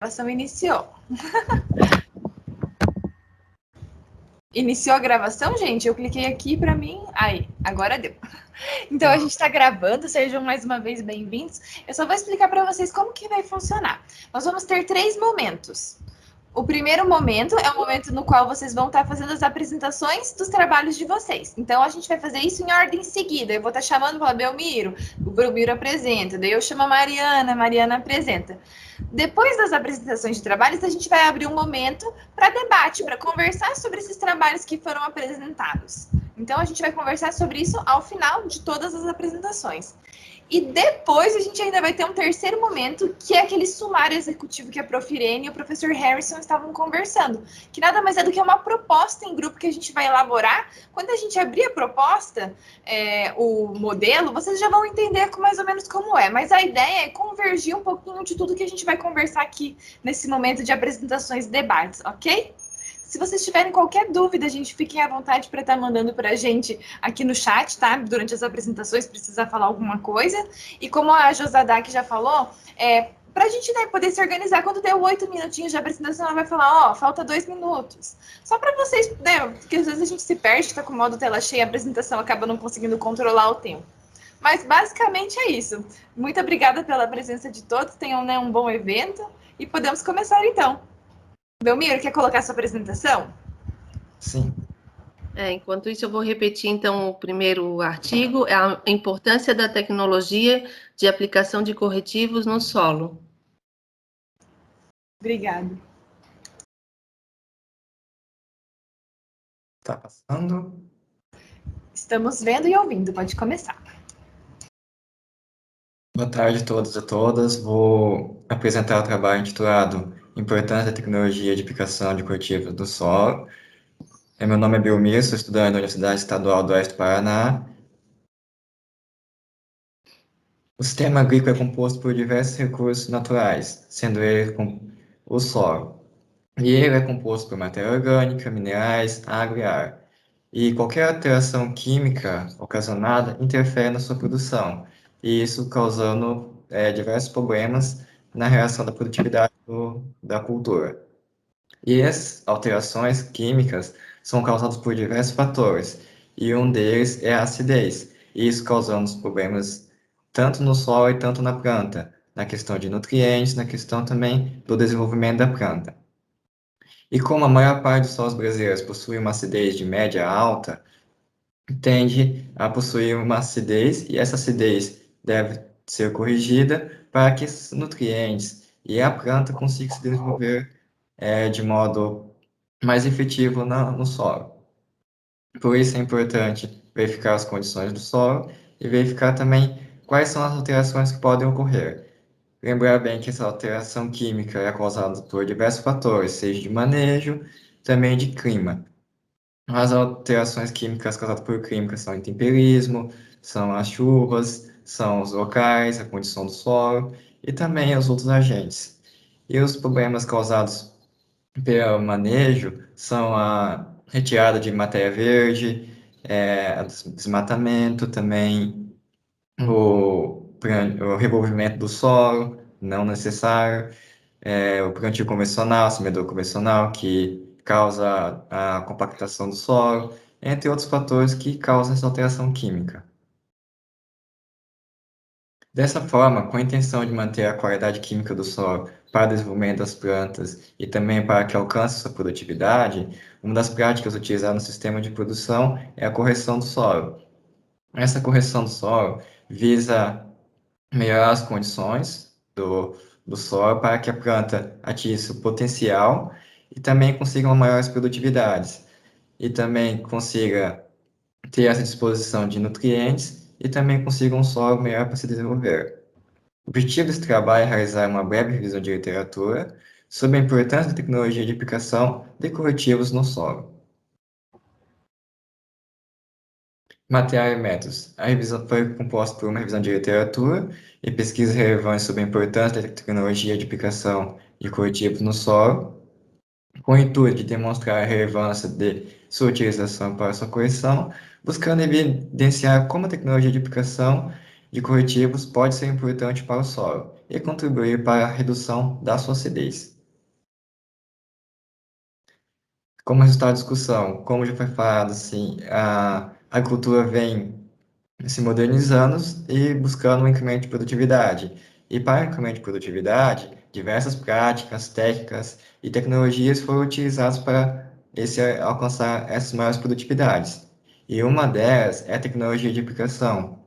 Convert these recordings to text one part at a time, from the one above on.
gravação iniciou. Iniciou a gravação, gente? Eu cliquei aqui para mim. Aí, agora deu. Então a gente está gravando, sejam mais uma vez bem-vindos. Eu só vou explicar para vocês como que vai funcionar. Nós vamos ter 3 momentos. O primeiro momento é o momento no qual vocês vão estar fazendo as apresentações dos trabalhos de vocês. Então, a gente vai fazer isso em ordem seguida. Eu vou estar chamando para Belmiro, o Belmiro apresenta, daí eu chamo a Mariana apresenta. Depois das apresentações de trabalhos, a gente vai abrir um momento para debate, para conversar sobre esses trabalhos que foram apresentados. Então, a gente vai conversar sobre isso ao final de todas as apresentações. E depois a gente ainda vai ter um terceiro momento, que é aquele sumário executivo que a Prof. Irene e o professor Harrison estavam conversando, que nada mais é do que uma proposta em grupo que a gente vai elaborar. Quando a gente abrir a proposta, o modelo, vocês já vão entender mais ou menos como é. Mas a ideia é convergir um pouquinho de tudo que a gente vai conversar aqui nesse momento de apresentações e debates, ok? Se vocês tiverem qualquer dúvida, gente, fiquem à vontade para estar mandando para a gente aqui no chat, tá? Durante as apresentações, precisar falar alguma coisa. E como a Josadak já falou, para a gente poder se organizar, quando der 8 minutinhos de apresentação, ela vai falar, falta 2 minutos. Só para vocês, porque às vezes a gente se perde, está com o modo tela cheia, a apresentação acaba não conseguindo controlar o tempo. Mas basicamente é isso. Muito obrigada pela presença de todos, tenham um bom evento e podemos começar então. Belmiro, quer colocar sua apresentação? Sim. Enquanto isso, eu vou repetir, então, o primeiro artigo, é a importância da tecnologia de aplicação de corretivos no solo. Obrigada. Tá passando? Estamos vendo e ouvindo, pode começar. Boa tarde a todos e a todas. Vou apresentar o trabalho intitulado Importância da Tecnologia de Aplicação de Corretivos do Solo. Meu nome é Belmiro, sou estudante da Universidade Estadual do Oeste do Paraná. O sistema agrícola é composto por diversos recursos naturais, sendo ele o solo. E ele é composto por matéria orgânica, minerais, água e ar. E qualquer alteração química ocasionada interfere na sua produção, e isso causando diversos problemas na relação da produtividade da cultura. E as alterações químicas são causadas por diversos fatores, e um deles é a acidez, e isso causando os problemas tanto no solo e tanto na planta, na questão de nutrientes, na questão também do desenvolvimento da planta. E como a maior parte dos solos brasileiros possui uma acidez de média a alta, tende a possuir uma acidez, e essa acidez deve ser corrigida para que esses nutrientes e a planta consigam se desenvolver de modo mais efetivo no solo. Por isso é importante verificar as condições do solo e verificar também quais são as alterações que podem ocorrer. Lembrar bem que essa alteração química é causada por diversos fatores, seja de manejo, também de clima. As alterações químicas causadas por clima são o intemperismo, são as chuvas, são os locais, a condição do solo e também os outros agentes. E os problemas causados pelo manejo são a retirada de matéria verde, desmatamento, também o revolvimento do solo, não necessário, o plantio convencional, semeadura convencional, que causa a compactação do solo, entre outros fatores que causam essa alteração química. Dessa forma, com a intenção de manter a qualidade química do solo para o desenvolvimento das plantas e também para que alcance sua produtividade, uma das práticas utilizadas no sistema de produção é a correção do solo. Essa correção do solo visa melhorar as condições do solo para que a planta atinja seu potencial e também consiga maiores produtividades. E também consiga ter essa disposição de nutrientes e também consiga um solo melhor para se desenvolver. O objetivo desse trabalho é realizar uma breve revisão de literatura sobre a importância da tecnologia de aplicação de corretivos no solo. Material e métodos. A revisão foi composta por uma revisão de literatura e pesquisas relevantes sobre a importância da tecnologia de aplicação de corretivos no solo, com o intuito de demonstrar a relevância de sua utilização para sua correção, buscando evidenciar como a tecnologia de aplicação de corretivos pode ser importante para o solo e contribuir para a redução da sua acidez. Como resultado da discussão, como já foi falado, assim, a agricultura vem se modernizando e buscando um incremento de produtividade. E para o incremento de produtividade, diversas práticas, técnicas e tecnologias foram utilizadas para alcançar essas maiores produtividades. E uma delas é a tecnologia de aplicação.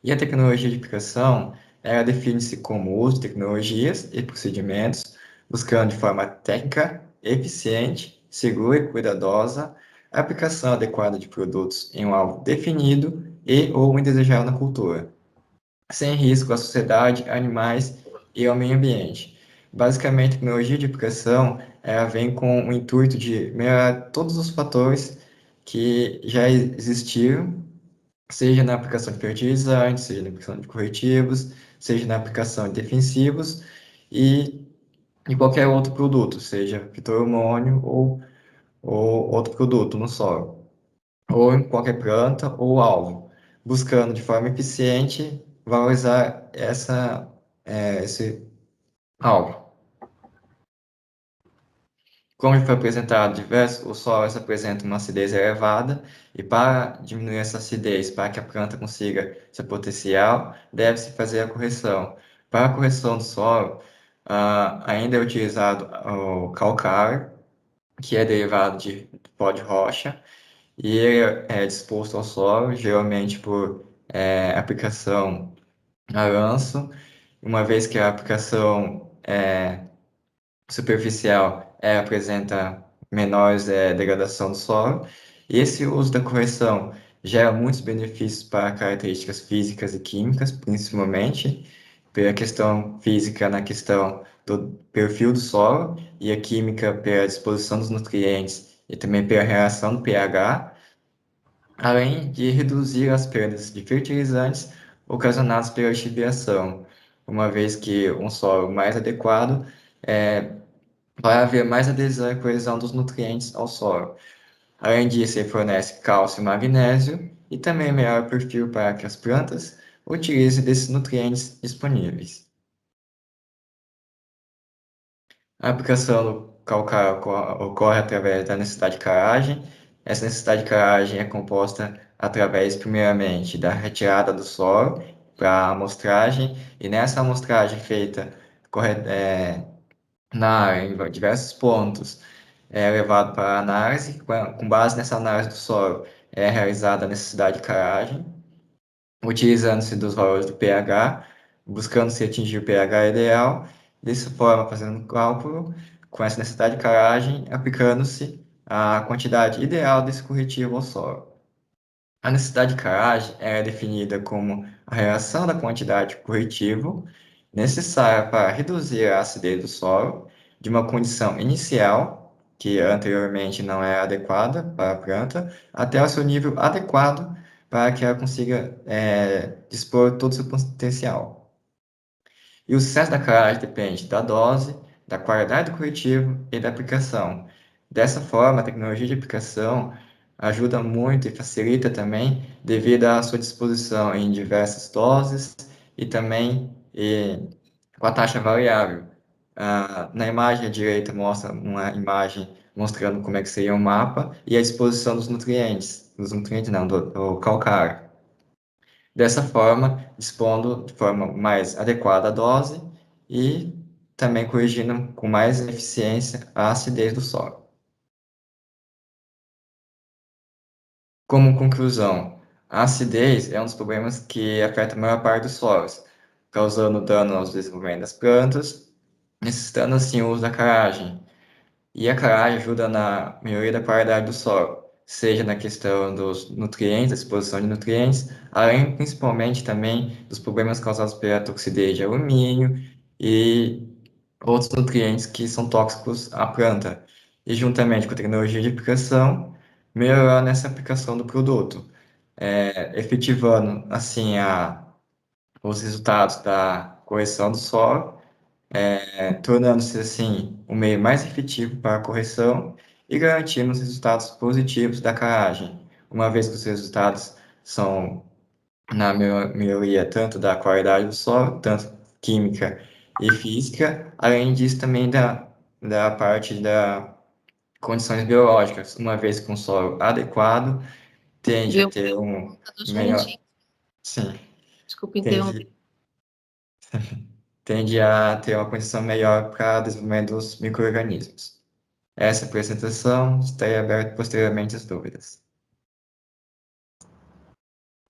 E a tecnologia de aplicação, ela define-se como o uso de tecnologias e procedimentos, buscando de forma técnica, eficiente, segura e cuidadosa a aplicação adequada de produtos em um alvo definido e ou indesejável na cultura, sem risco à sociedade, animais e ao meio ambiente. Basicamente, a tecnologia de aplicação, ela vem com o intuito de melhorar todos os fatores que já existiram, seja na aplicação de fertilizantes, seja na aplicação de corretivos, seja na aplicação de defensivos e em qualquer outro produto, seja fito-hormônio ou outro produto no solo, ou em qualquer planta ou alvo, buscando de forma eficiente valorizar esse alvo. Como foi apresentado diversos, os solos apresentam uma acidez elevada e para diminuir essa acidez, para que a planta consiga seu potencial, deve-se fazer a correção. Para a correção do solo, ainda é utilizado o calcário, que é derivado de pó de rocha, e ele é disposto ao solo, geralmente por aplicação a lanço, uma vez que a aplicação superficial apresenta menores degradação do solo, e esse uso da correção gera muitos benefícios para características físicas e químicas, principalmente pela questão física na questão do perfil do solo e a química pela disposição dos nutrientes e também pela relação do pH, além de reduzir as perdas de fertilizantes ocasionadas pela lixiviação, uma vez que um solo mais adequado vai haver mais adesão e coesão dos nutrientes ao solo. Além disso, ele fornece cálcio e magnésio e também melhora o perfil para que as plantas utilizem desses nutrientes disponíveis. A aplicação do calcário ocorre através da necessidade de caragem. Essa necessidade de caragem é composta através, primeiramente, da retirada do solo para a amostragem, e nessa amostragem feita em diversos pontos, é levado para análise. Com base nessa análise do solo, é realizada a necessidade de caragem, utilizando-se dos valores do pH, buscando se atingir o pH ideal, dessa forma, fazendo um cálculo com essa necessidade de caragem, aplicando-se a quantidade ideal desse corretivo ao solo. A necessidade de caragem é definida como a relação da quantidade de corretivo necessária para reduzir a acidez do solo de uma condição inicial, que anteriormente não é adequada para a planta, até o seu nível adequado para que ela consiga dispor todo o seu potencial. E o sucesso da caragem depende da dose, da qualidade do corretivo e da aplicação. Dessa forma, a tecnologia de aplicação ajuda muito e facilita também devido à sua disposição em diversas doses e também com a taxa variável. Na imagem à direita mostra uma imagem mostrando como é que seria o mapa e a disposição dos nutrientes não, do calcário. Dessa forma, dispondo de forma mais adequada a dose e também corrigindo com mais eficiência a acidez do solo. Como conclusão, a acidez é um dos problemas que afeta a maior parte dos solos, causando dano aos desenvolvimentos das plantas, necessitando assim o uso da caragem. E a caragem ajuda na melhoria da qualidade do solo, seja na questão dos nutrientes, da exposição de nutrientes, além principalmente também dos problemas causados pela toxidez de alumínio e outros nutrientes que são tóxicos à planta. E juntamente com a tecnologia de aplicação, melhorar nessa aplicação do produto, efetivando assim os resultados da correção do solo, tornando-se assim um meio mais efetivo para a correção e garantindo os resultados positivos da caragem, uma vez que os resultados são na melhoria tanto da qualidade do solo, tanto química e física, além disso também da parte condições biológicas, uma vez com solo adequado, tende a Viu? ter um Tá melhor, juntinho. sim, Desculpa interromper. tende, tende a ter uma condição melhor para o desenvolvimento dos micro-organismos. Essa apresentação está aberta posteriormente às dúvidas.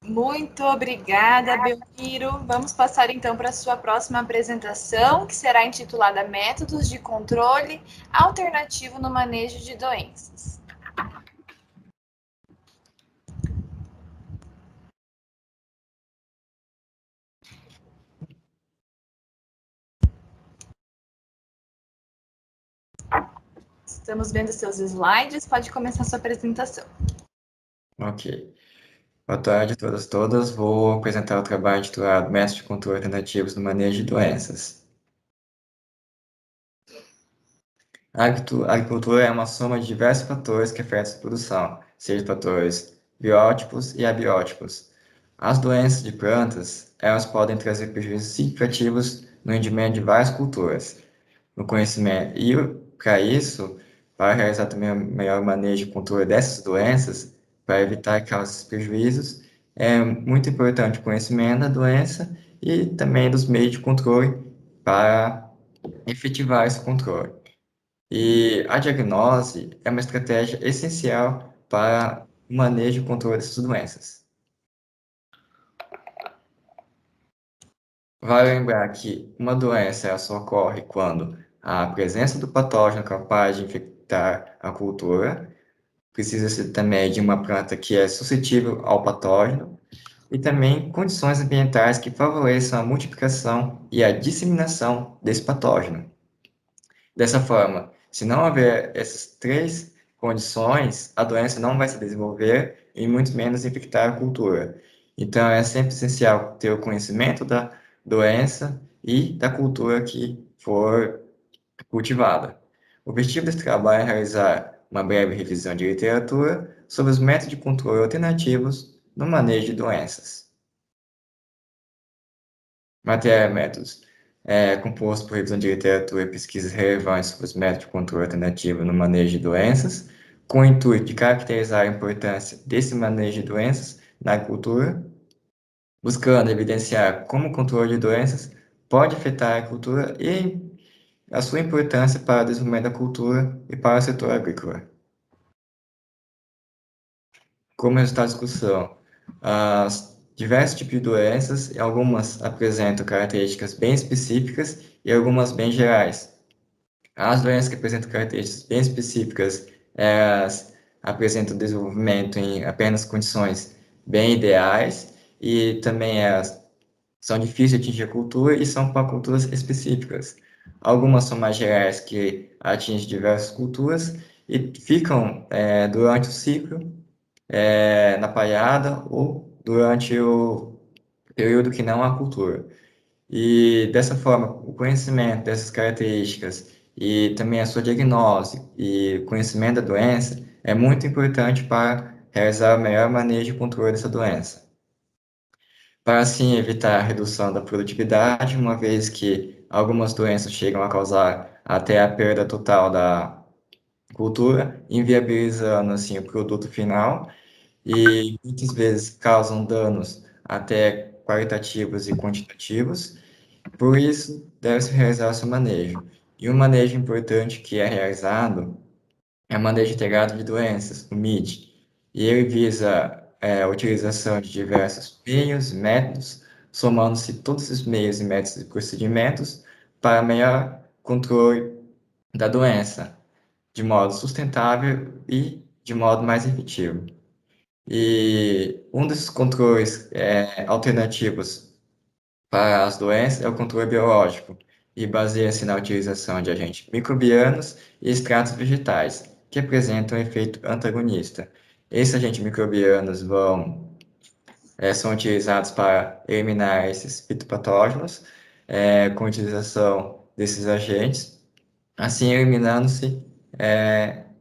Muito obrigada, Belmiro. Vamos passar então para a sua próxima apresentação, que será intitulada Métodos de Controle Alternativo no Manejo de Doenças. Estamos vendo seus slides, pode começar a sua apresentação. Ok. Boa tarde a todas. Vou apresentar o trabalho intitulado Métodos de Controle Alternativos no Manejo de Doenças. A agricultura é uma soma de diversos fatores que afetam a produção, seja fatores bióticos e abióticos. As doenças de plantas, elas podem trazer prejuízos significativos no rendimento de várias culturas, no conhecimento. E, para isso, para realizar também o melhor manejo e controle dessas doenças, para evitar que causes prejuízos, é muito importante o conhecimento da doença e também dos meios de controle para efetivar esse controle. E a diagnose é uma estratégia essencial para o manejo e controle dessas doenças. Vale lembrar que uma doença ela só ocorre quando há a presença do patógeno capaz de infectar a cultura, precisa ser também de uma planta que é suscetível ao patógeno, e também condições ambientais que favoreçam a multiplicação e a disseminação desse patógeno. Dessa forma, se não houver essas três condições, a doença não vai se desenvolver e muito menos infectar a cultura. Então, é sempre essencial ter o conhecimento da doença e da cultura que for cultivada. O objetivo desse trabalho é realizar uma breve revisão de literatura sobre os métodos de controle alternativos no manejo de doenças. Matéria e métodos. É composto por revisão de literatura e pesquisas relevantes sobre os métodos de controle alternativo no manejo de doenças, com o intuito de caracterizar a importância desse manejo de doenças na agricultura, buscando evidenciar como o controle de doenças pode afetar a agricultura e a sua importância para o desenvolvimento da cultura e para o setor agrícola. Como resultado da discussão, as diversos tipos de doenças, algumas apresentam características bem específicas e algumas bem gerais. As doenças que apresentam características bem específicas, elas apresentam desenvolvimento em apenas condições bem ideais e também elas são difíceis de atingir a cultura e são para culturas específicas. Algumas são mais gerais, que atingem diversas culturas e ficam durante o ciclo na palhada ou durante o período que não há cultura. E dessa forma, o conhecimento dessas características e também a sua diagnose e o conhecimento da doença é muito importante para realizar o melhor manejo e controle dessa doença. Para assim evitar a redução da produtividade, uma vez que algumas doenças chegam a causar até a perda total da cultura, inviabilizando assim o produto final e muitas vezes causam danos até qualitativos e quantitativos. Por isso, deve-se realizar o seu manejo. E um manejo importante que é realizado é o manejo integrado de doenças, o MID. E ele visa a utilização de diversos meios e métodos, somando-se todos os meios e métodos e procedimentos para melhor controle da doença, de modo sustentável e de modo mais efetivo. E um desses controles alternativos para as doenças é o controle biológico e baseia-se na utilização de agentes microbianos e extratos vegetais, que apresentam um efeito antagonista. Esses agentes microbianos são utilizados para eliminar esses fitopatógenos, com a utilização desses agentes, assim eliminando-se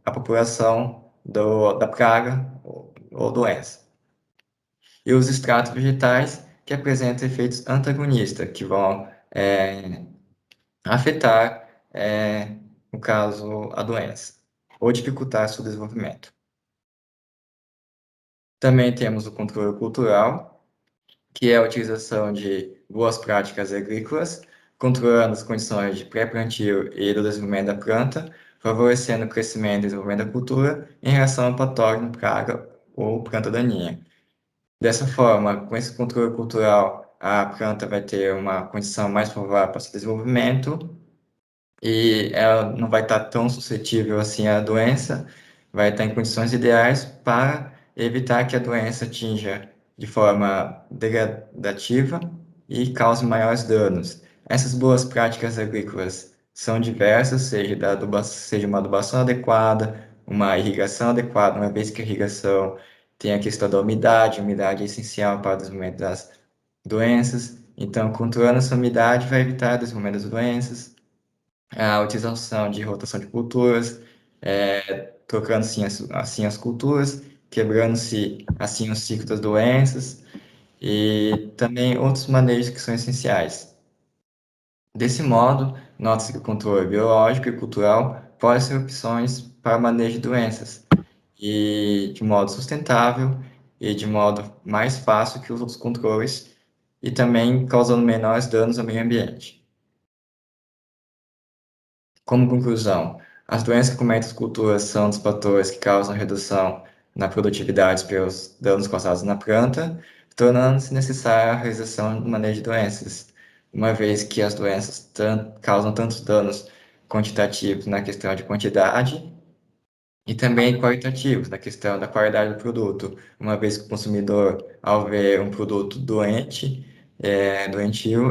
a população da praga ou doença. E os extratos vegetais, que apresentam efeitos antagonistas, que vão afetar, no caso, a doença. ou dificultar seu desenvolvimento. Também temos o controle cultural, que é a utilização de boas práticas agrícolas, controlando as condições de pré-plantio e do desenvolvimento da planta, favorecendo o crescimento e desenvolvimento da cultura em relação ao patógeno, praga ou planta daninha. Dessa forma, com esse controle cultural, a planta vai ter uma condição mais favorável para seu desenvolvimento e ela não vai estar tão suscetível assim à doença, vai estar em condições ideais para evitar que a doença atinja de forma degradativa e cause maiores danos. Essas boas práticas agrícolas são diversas, seja uma adubação adequada, uma irrigação adequada, uma vez que a irrigação tem a questão da umidade, a umidade é essencial para o desenvolvimento das doenças, então controlando essa umidade vai evitar o desenvolvimento das doenças, a utilização de rotação de culturas, trocando assim as culturas, quebrando-se assim o ciclo das doenças e também outros manejos que são essenciais. Desse modo, nota-se que o controle biológico e cultural podem ser opções para o manejo de doenças e de modo sustentável e de modo mais fácil que os outros controles e também causando menores danos ao meio ambiente. Como conclusão, as doenças que cometem as culturas são dos fatores que causam redução na produtividade pelos danos causados na planta, tornando-se necessária a realização do manejo de doenças, uma vez que as doenças causam tantos danos quantitativos na questão de quantidade e também qualitativos na questão da qualidade do produto, uma vez que o consumidor, ao ver um produto doentio,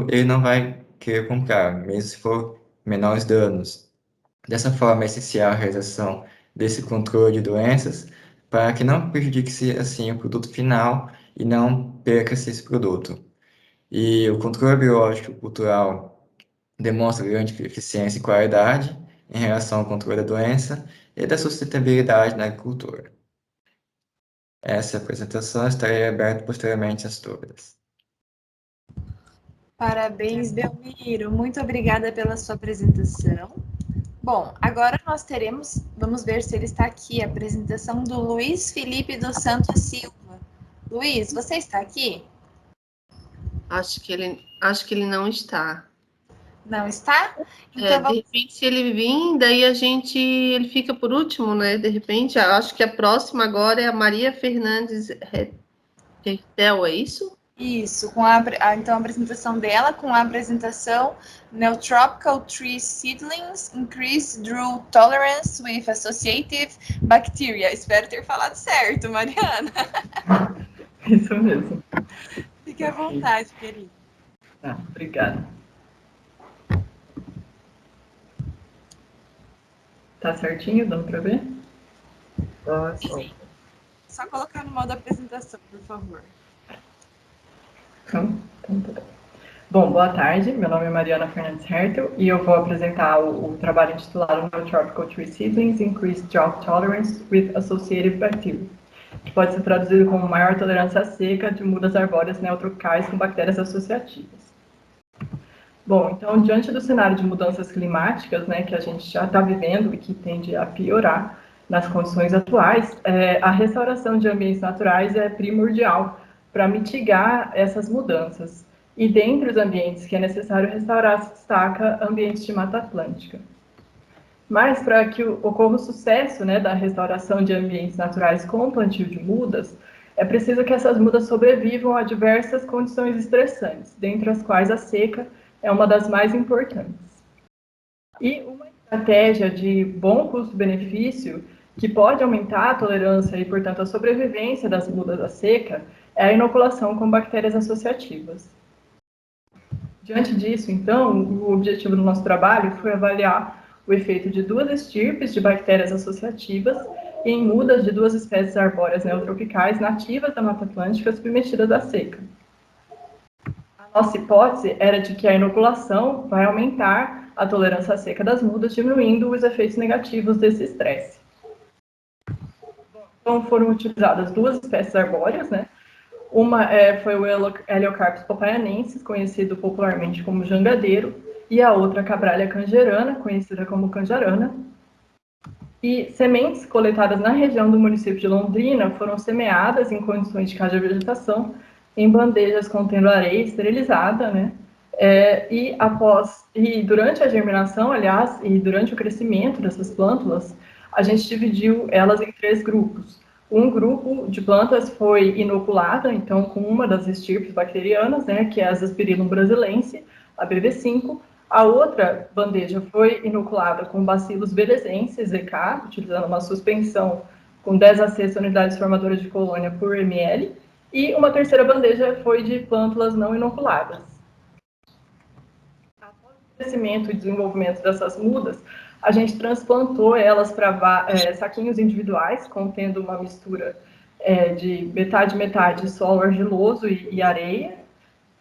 ele não vai querer comprar, mesmo se for menores danos. Dessa forma, é essencial a realização desse controle de doenças para que não prejudique-se assim o produto final e não perca-se esse produto. E o controle biológico cultural demonstra grande eficiência e qualidade em relação ao controle da doença e da sustentabilidade na agricultura. Essa é a apresentação, estarei aberto posteriormente às dúvidas. Parabéns, Belmiro. Muito obrigada pela sua apresentação. Bom, agora nós teremos, vamos ver se ele está aqui, a apresentação do Luiz Felipe dos Santos Silva. Luiz, você está aqui? Acho que ele não está. Não está? Então, de repente, se ele vir, daí ele fica por último, né? De repente, acho que a próxima agora é a Maria Fernandes Hertel, é isso? Isso, então a apresentação dela com a apresentação Neotropical Tree Seedlings Increase Drought Tolerance with Associative Bacteria. Espero ter falado certo, Mariana. Isso mesmo. Fique à vontade, querida. Obrigada. Tá certinho? Dando para ver? Sim. Só colocar no modo apresentação, por favor. Então, tá. Bom, boa tarde. Meu nome é Mariana Fernandes Hertel e eu vou apresentar o trabalho intitulado Neotropical Tree Seedlings Increased Drought Tolerance with Associative Bacteria, que pode ser traduzido como maior tolerância à seca de mudas arbóreas neotropicais com bactérias associativas. Bom, então, diante do cenário de mudanças climáticas, né, que a gente já está vivendo e que tende a piorar nas condições atuais, a restauração de ambientes naturais é primordial para mitigar essas mudanças. E dentre os ambientes que é necessário restaurar, se destaca ambientes de Mata Atlântica. Mas para que ocorra o sucesso, né, da restauração de ambientes naturais com o plantio de mudas, é preciso que essas mudas sobrevivam a diversas condições estressantes, dentre as quais a seca é uma das mais importantes. E uma estratégia de bom custo-benefício que pode aumentar a tolerância e, portanto, a sobrevivência das mudas à seca é a inoculação com bactérias associativas. Diante disso, então, o objetivo do nosso trabalho foi avaliar o efeito de 2 estirpes de bactérias associativas em mudas de 2 espécies arbóreas neotropicais nativas da Mata Atlântica submetidas à seca. A nossa hipótese era de que a inoculação vai aumentar a tolerância à seca das mudas, diminuindo os efeitos negativos desse estresse. Então, foram utilizadas 2 espécies arbóreas, né? Uma foi o Heliocarpus papaianensis, conhecido popularmente como jangadeiro, e a outra a Cabralha cangerana, conhecida como canjarana. E sementes coletadas na região do município de Londrina foram semeadas em condições de vegetação em bandejas contendo areia esterilizada, né? E durante a germinação, aliás, e durante o crescimento dessas plântulas, a gente dividiu elas em 3 grupos. Um grupo de plantas foi inoculada, então, com uma das estirpes bacterianas, né, que é a Aspergillus brasilense, a BV5. A outra bandeja foi inoculada com Bacillus belezenses, ZK, utilizando uma suspensão com 10 a 6 unidades formadoras de colônia por ml. E uma terceira bandeja foi de plântulas não inoculadas. Após o crescimento e desenvolvimento dessas mudas, a gente transplantou elas para saquinhos individuais, contendo uma mistura de metade solo argiloso e areia.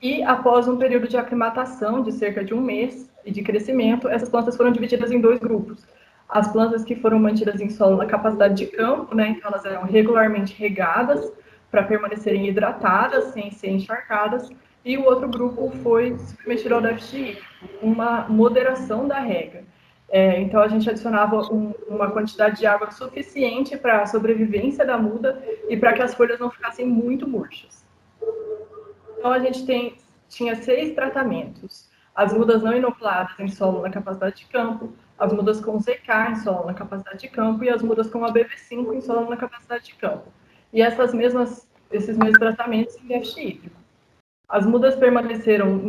E após um período de aclimatação de cerca de 1 mês e de crescimento, essas plantas foram divididas em 2 grupos. As plantas que foram mantidas em solo na capacidade de campo, né, então elas eram regularmente regadas para permanecerem hidratadas, sem ser encharcadas, e o outro grupo foi submetido ao déficit hídrico, uma moderação da rega. Então, a gente adicionava uma quantidade de água suficiente para a sobrevivência da muda e para que as folhas não ficassem muito murchas. Então, a gente tinha 6 tratamentos. As mudas não inoculadas em solo na capacidade de campo, as mudas com ZK em solo na capacidade de campo e as mudas com ABV5 em solo na capacidade de campo. E esses mesmos tratamentos em déficit hídrico. As mudas permaneceram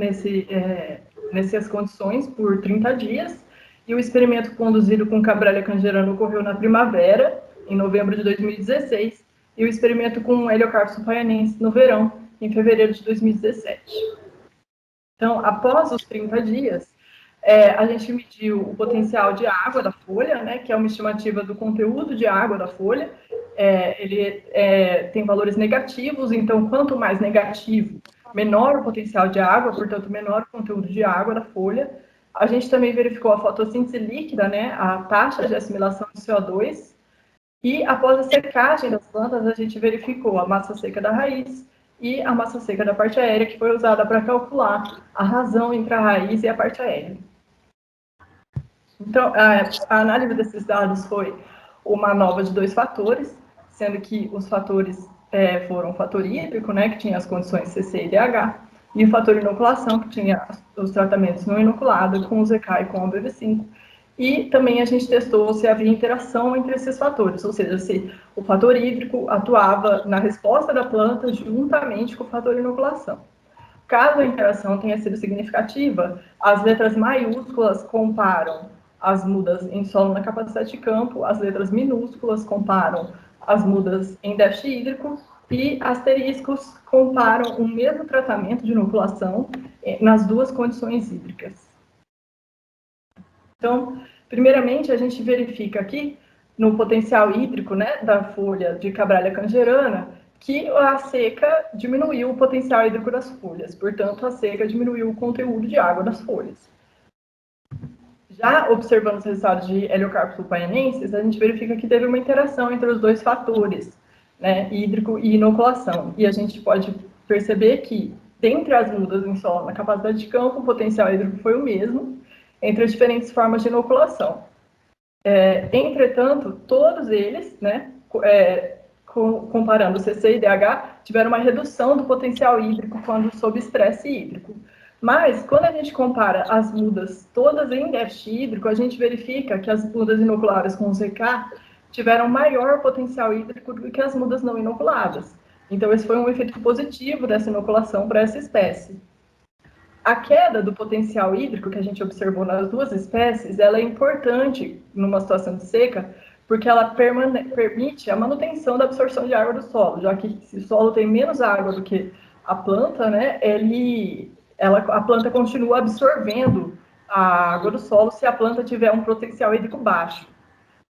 nessas condições por 30 dias e o experimento conduzido com Cabralha cangerana ocorreu na primavera, em novembro de 2016, e o experimento com Heliocarpus supaianense no verão, em fevereiro de 2017. Então, após os 30 dias, a gente mediu o potencial de água da folha, né, que é uma estimativa do conteúdo de água da folha. Ele tem valores negativos, então, quanto mais negativo, menor o potencial de água, portanto, menor o conteúdo de água da folha. A gente também verificou a fotossíntese líquida, né, a taxa de assimilação de CO2, e após a secagem das plantas, a gente verificou a massa seca da raiz e a massa seca da parte aérea, que foi usada para calcular a razão entre a raiz e a parte aérea. Então, a análise desses dados foi uma nova de 2 fatores, sendo que os fatores foram o fator hídrico, né, que tinha as condições CC e DH, e o fator inoculação, que tinha os tratamentos não inoculados com o ZK e com o BV5. E também a gente testou se havia interação entre esses fatores, ou seja, se o fator hídrico atuava na resposta da planta juntamente com o fator inoculação. Caso a interação tenha sido significativa, as letras maiúsculas comparam as mudas em solo na capacidade de campo, as letras minúsculas comparam as mudas em déficit hídrico e asteriscos comparam o mesmo tratamento de inoculação nas 2 condições hídricas. Então, primeiramente, a gente verifica aqui, no potencial hídrico, né, da folha de Cabralha cangerana, que a seca diminuiu o potencial hídrico das folhas, portanto, a seca diminuiu o conteúdo de água das folhas. Já observando os resultados de Heliocarpus supaianensis, a gente verifica que teve uma interação entre os 2 fatores, né, hídrico e inoculação, e a gente pode perceber que, dentre as mudas em solo na capacidade de campo, o potencial hídrico foi o mesmo, entre as diferentes formas de inoculação. Entretanto, todos eles, né, comparando CC e DH, tiveram uma redução do potencial hídrico quando sob estresse hídrico. Mas, quando a gente compara as mudas todas em déficit hídrico, a gente verifica que as mudas inoculadas com ZK tiveram maior potencial hídrico do que as mudas não inoculadas. Então, esse foi um efeito positivo dessa inoculação para essa espécie. A queda do potencial hídrico que a gente observou nas 2 espécies, ela é importante numa situação de seca, porque ela permite a manutenção da absorção de água do solo, já que se o solo tem menos água do que a planta, né, a planta continua absorvendo a água do solo se a planta tiver um potencial hídrico baixo.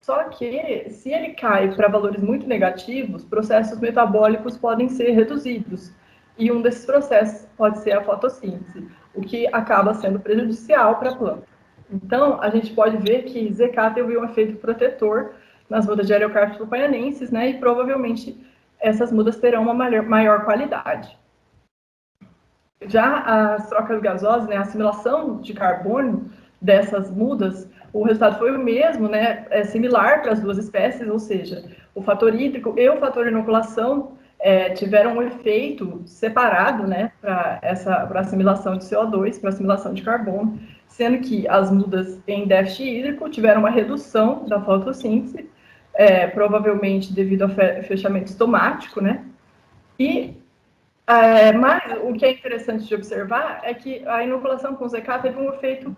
Só que, se ele cai para valores muito negativos, processos metabólicos podem ser reduzidos. E um desses processos pode ser a fotossíntese, o que acaba sendo prejudicial para a planta. Então, a gente pode ver que ZK teve um efeito protetor nas mudas de Heliocarpus supaianensis, né, e provavelmente essas mudas terão uma maior qualidade. Já as trocas gasosas, né, a assimilação de carbono dessas mudas, o resultado foi o mesmo, né? É similar para as duas espécies, ou seja, o fator hídrico e o fator inoculação tiveram um efeito separado, né, para a assimilação de CO2, para a assimilação de carbono, sendo que as mudas em déficit hídrico tiveram uma redução da fotossíntese, provavelmente devido ao fechamento estomático, né? Mas o que é interessante de observar é que a inoculação com ZK teve um efeito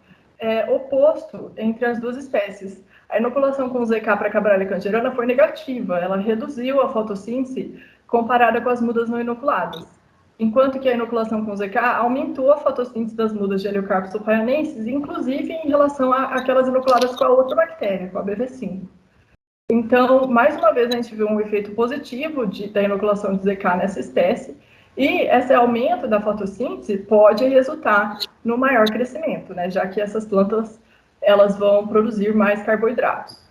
oposto entre as duas espécies. A inoculação com ZK para Cabralha cangerana foi negativa, ela reduziu a fotossíntese comparada com as mudas não inoculadas. Enquanto que a inoculação com ZK aumentou a fotossíntese das mudas de Heliocarpus opaianensis, inclusive em relação àquelas inoculadas com a outra bactéria, com a BV5. Então, mais uma vez, a gente viu um efeito positivo da inoculação de ZK nessa espécie, e esse aumento da fotossíntese pode resultar no maior crescimento, né, já que essas plantas elas vão produzir mais carboidratos.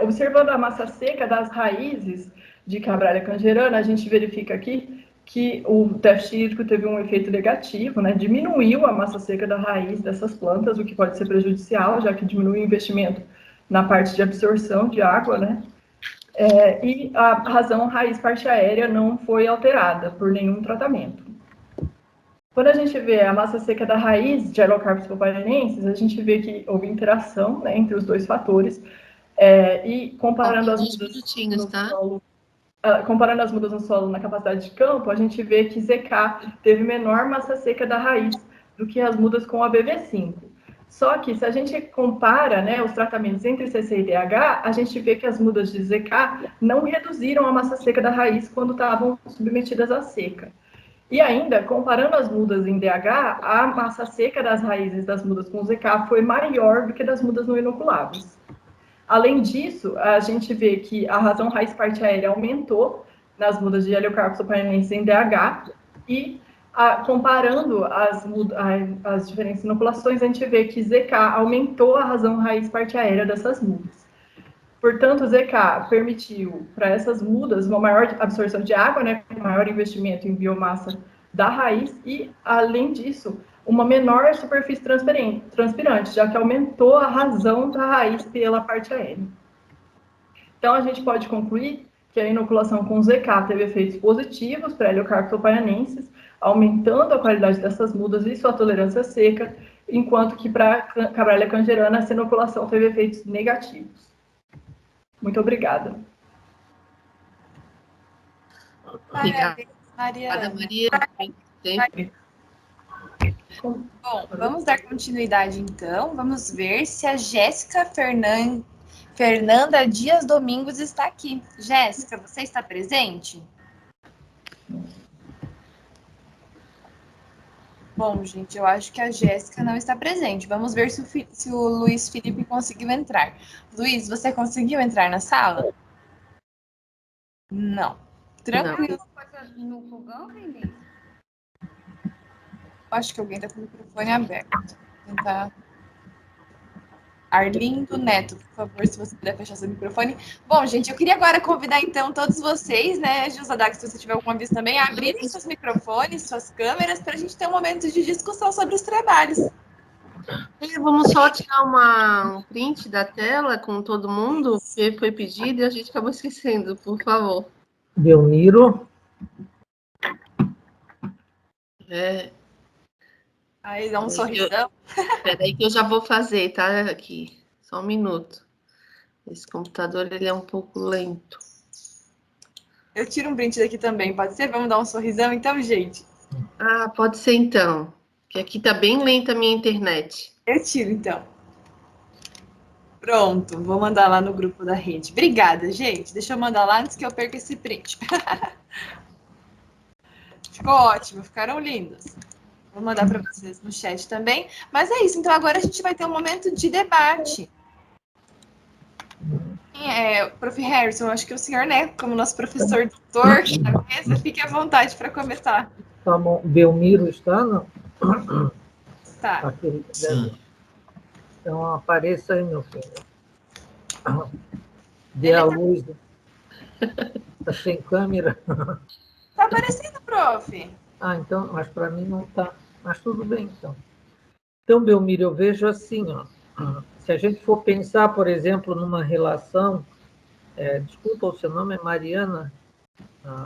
Observando a massa seca das raízes de Cabralha cangerana, a gente verifica aqui que o déficit hídrico teve um efeito negativo, né, diminuiu a massa seca da raiz dessas plantas, o que pode ser prejudicial, já que diminui o investimento na parte de absorção de água, né? E a razão raiz parte aérea não foi alterada por nenhum tratamento. Quando a gente vê a massa seca da raiz de Heliocarpus opaianensis, a gente vê que houve interação, né, entre os dois fatores, e comparando as mudas no solo, comparando as mudas no solo na capacidade de campo, a gente vê que ZK teve menor massa seca da raiz do que as mudas com a BV5. Só que, se a gente compara, né, os tratamentos entre CC e DH, a gente vê que as mudas de ZK não reduziram a massa seca da raiz quando estavam submetidas à seca. E ainda, comparando as mudas em DH, a massa seca das raízes das mudas com ZK foi maior do que das mudas não inoculadas. Além disso, a gente vê que a razão raiz parte aérea aumentou nas mudas de Heliocarpus opaianensis em DH e comparando as diferentes inoculações, a gente vê que ZK aumentou a razão raiz parte aérea dessas mudas. Portanto, ZK permitiu para essas mudas uma maior absorção de água, né, um maior investimento em biomassa da raiz e, além disso, uma menor superfície transpirante, já que aumentou a razão da raiz pela parte aérea. Então, a gente pode concluir que a inoculação com ZK teve efeitos positivos para Heliocarpus opaianensis, aumentando a qualidade dessas mudas e sua tolerância seca, enquanto que para Cabralha cangerana, essa inoculação teve efeitos negativos. Muito obrigada. Obrigada, Mariana. Maria. Sempre. Bom, vamos dar continuidade, então. Vamos ver se a Jéssica Fernanda Dias Domingos está aqui. Jéssica, você está presente? Bom, gente, eu acho que a Jéssica não está presente. Vamos ver se o Luiz Felipe conseguiu entrar. Luiz, você conseguiu entrar na sala? Não. Tranquilo. No fogão, Renê? Acho que alguém está com o microfone aberto. Vou tentar. Arlindo Neto, por favor, se você puder fechar seu microfone. Bom, gente, eu queria agora convidar, então, todos vocês, né, Gilza Dax, se você tiver alguma vez também, a abrirem seus microfones, suas câmeras, para a gente ter um momento de discussão sobre os trabalhos. Vamos só tirar um print da tela com todo mundo, que foi pedido e a gente acabou esquecendo, por favor. Belmiro. Aí dá um sorrisão. Espera aí que eu já vou fazer, tá? Aqui, só um minuto. Esse computador, ele é um pouco lento. Eu tiro um print daqui também, pode ser? Vamos dar um sorrisão, então, gente? Ah, pode ser então. Que aqui tá bem lenta a minha internet. Eu tiro, então. Pronto, vou mandar lá no grupo da rede. Obrigada, gente. Deixa eu mandar lá antes que eu perca esse print. Ficou ótimo, ficaram lindos. Vou mandar para vocês no chat também. Mas é isso, então agora a gente vai ter um momento de debate. Prof. Harrison, eu acho que o senhor, né, como nosso professor doutor da mesa, fique à vontade para começar. Tá bom. Belmiro está, não? Tá. Aquele... Sim. Então, apareça aí, meu filho. Dê a luz. Está sem câmera. Tá aparecendo, prof. Ah, então, mas para mim não está. Mas tudo bem, então. Então, Belmiro, eu vejo assim, ó, se a gente for pensar, por exemplo, numa relação, desculpa, o seu nome é Mariana?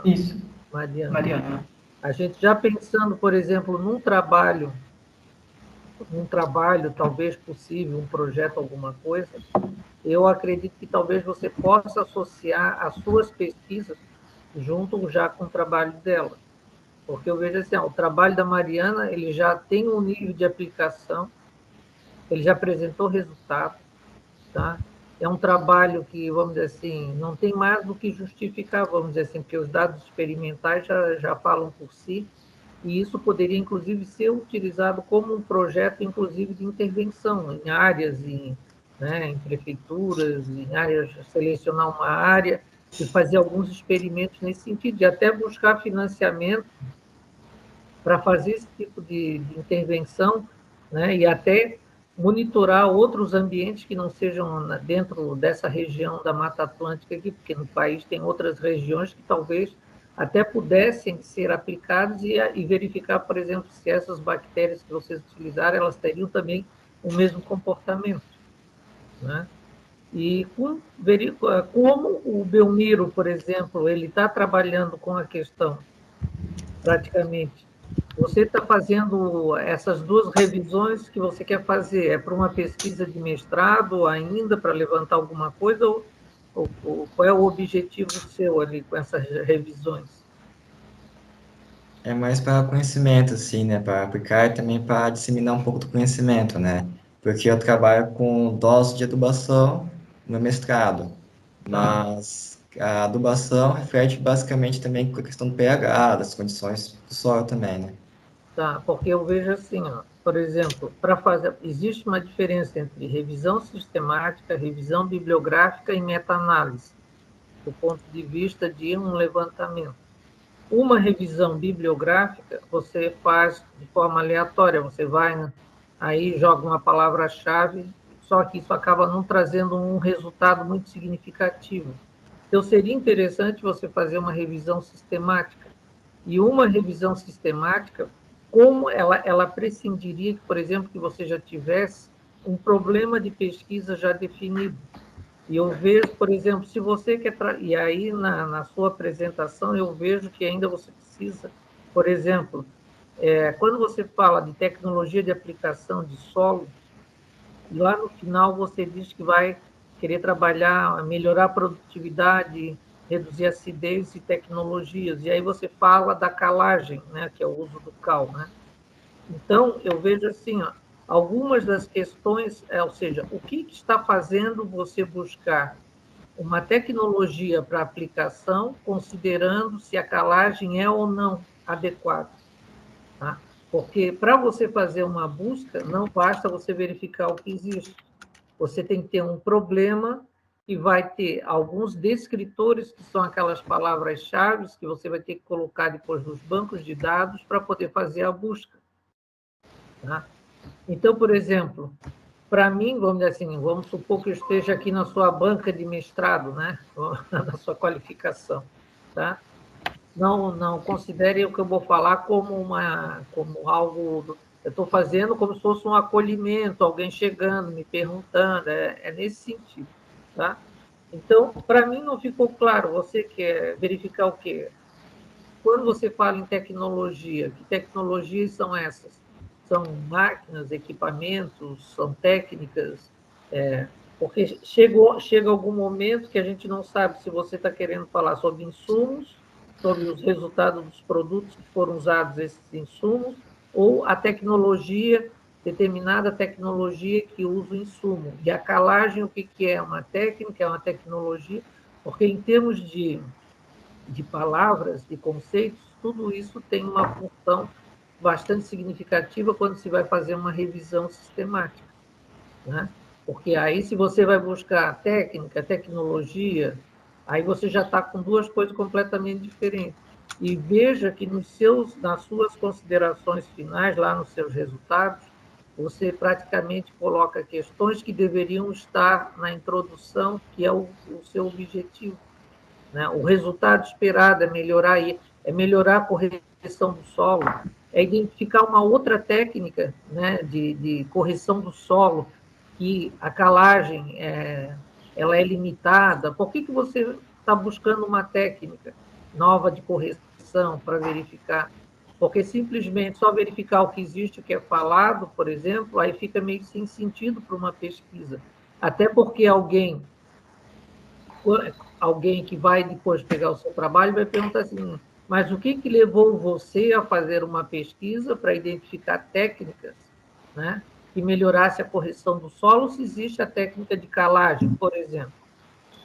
Isso, Mariana. Mariana. A gente já pensando, por exemplo, num trabalho talvez possível, um projeto, alguma coisa, eu acredito que talvez você possa associar as suas pesquisas junto já com o trabalho dela. Porque eu vejo assim, o trabalho da Mariana, ele já tem um nível de aplicação, ele já apresentou resultado, tá? É um trabalho que, vamos dizer assim, não tem mais do que justificar, vamos dizer assim, porque os dados experimentais já falam por si, e isso poderia, inclusive, ser utilizado como um projeto, inclusive, de intervenção em áreas, né, em prefeituras, em áreas, selecionar uma área e fazer alguns experimentos nesse sentido, e até buscar financiamento para fazer esse tipo de intervenção, né, e até monitorar outros ambientes que não sejam dentro dessa região da Mata Atlântica aqui, porque no país tem outras regiões que talvez até pudessem ser aplicadas e verificar, por exemplo, se essas bactérias que vocês utilizaram, elas teriam também o mesmo comportamento, né? E como o Belmiro, por exemplo, ele está trabalhando com a questão praticamente. Você está fazendo essas duas revisões que você quer fazer, é para uma pesquisa de mestrado ainda, para levantar alguma coisa, ou qual é o objetivo seu ali com essas revisões? É mais para conhecimento, assim, né? Para aplicar e também para disseminar um pouco do conhecimento, né? Porque eu trabalho com doses de adubação no mestrado, mas a adubação reflete basicamente também com a questão do pH, das condições do solo também, né? Tá, porque eu vejo assim, ó, por exemplo, para fazer, existe uma diferença entre revisão sistemática, revisão bibliográfica e meta-análise, do ponto de vista de um levantamento. Uma revisão bibliográfica você faz de forma aleatória, você vai, né, aí joga uma palavra-chave, só que isso acaba não trazendo um resultado muito significativo. Então, seria interessante você fazer uma revisão sistemática. E uma revisão sistemática, como ela prescindiria, por exemplo, que você já tivesse um problema de pesquisa já definido. E eu vejo, por exemplo, se você quer... E aí, na sua apresentação, eu vejo que ainda você precisa, por exemplo, quando você fala de tecnologia de aplicação de solo, lá no final você diz que vai querer trabalhar, melhorar a produtividade, reduzir a acidez e tecnologias. E aí você fala da calagem, né, que é o uso do cal, né? Então, eu vejo assim, ó, algumas das questões, ou seja, o que está fazendo você buscar uma tecnologia para aplicação, considerando se a calagem é ou não adequada, tá? Porque para você fazer uma busca, não basta você verificar o que existe. Você tem que ter um problema e vai ter alguns descritores, que são aquelas palavras-chave que você vai ter que colocar depois nos bancos de dados para poder fazer a busca, tá? Então, por exemplo, para mim, vamos dizer assim, vamos supor que eu esteja aqui na sua banca de mestrado, né? Na sua qualificação, tá? Não considere o que eu vou falar como algo... Eu estou fazendo como se fosse um acolhimento, alguém chegando, me perguntando, é nesse sentido, tá? Então, para mim não ficou claro, você quer verificar o quê? Quando você fala em tecnologia, que tecnologias são essas? São máquinas, equipamentos, são técnicas? Porque chega algum momento que a gente não sabe se você está querendo falar sobre insumos, sobre os resultados dos produtos que foram usados esses insumos, ou a tecnologia, determinada tecnologia que usa o insumo. E a calagem, o que é? Uma técnica, é uma tecnologia, porque em termos de palavras, de conceitos, tudo isso tem uma função bastante significativa quando se vai fazer uma revisão sistemática, né? Porque aí, se você vai buscar técnica, tecnologia, aí você já está com duas coisas completamente diferentes. E veja que nas suas considerações finais, lá nos seus resultados, você praticamente coloca questões que deveriam estar na introdução, que é o seu objetivo, né? O resultado esperado é melhorar a correção do solo, é identificar uma outra técnica, né, de correção do solo, que a calagem ela é limitada. Por que você está buscando uma técnica nova de correção para verificar? Porque simplesmente só verificar o que existe, o que é falado, por exemplo, aí fica meio sem sentido para uma pesquisa. Até porque alguém que vai depois pegar o seu trabalho vai perguntar assim, mas o que levou você a fazer uma pesquisa para identificar técnicas, né, que melhorasse a correção do solo, se existe a técnica de calagem, por exemplo?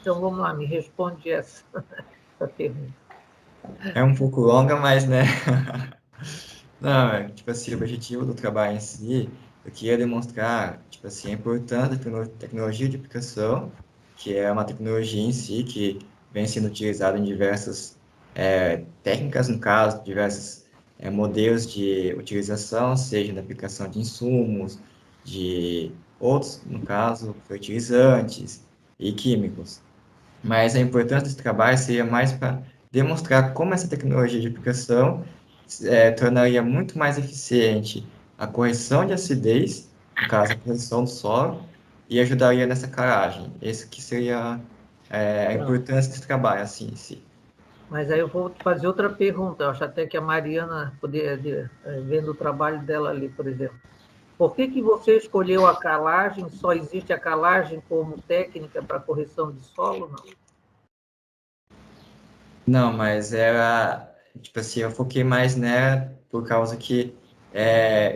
Então, vamos lá, me responde essa pergunta. É um pouco longa, mas, né? Não, tipo assim, o objetivo do trabalho em si, eu queria demonstrar, tipo assim, a importância da tecnologia de aplicação, que é uma tecnologia em si que vem sendo utilizada em diversas técnicas, no caso, diversos modelos de utilização, seja na aplicação de insumos, de outros, no caso, fertilizantes e químicos. Mas a importância desse trabalho seria mais para demonstrar como essa tecnologia de aplicação tornaria muito mais eficiente a correção de acidez, no caso, a correção do solo, e ajudaria nessa calagem. Esse que seria a importância desse trabalho, assim, em si. Mas aí eu vou te fazer outra pergunta. Eu acho até que a Mariana, vendo o trabalho dela ali, por exemplo. Por que você escolheu a calagem? Só existe a calagem como técnica para correção de solo? Não. Não, mas era, tipo assim, eu foquei mais nela por causa que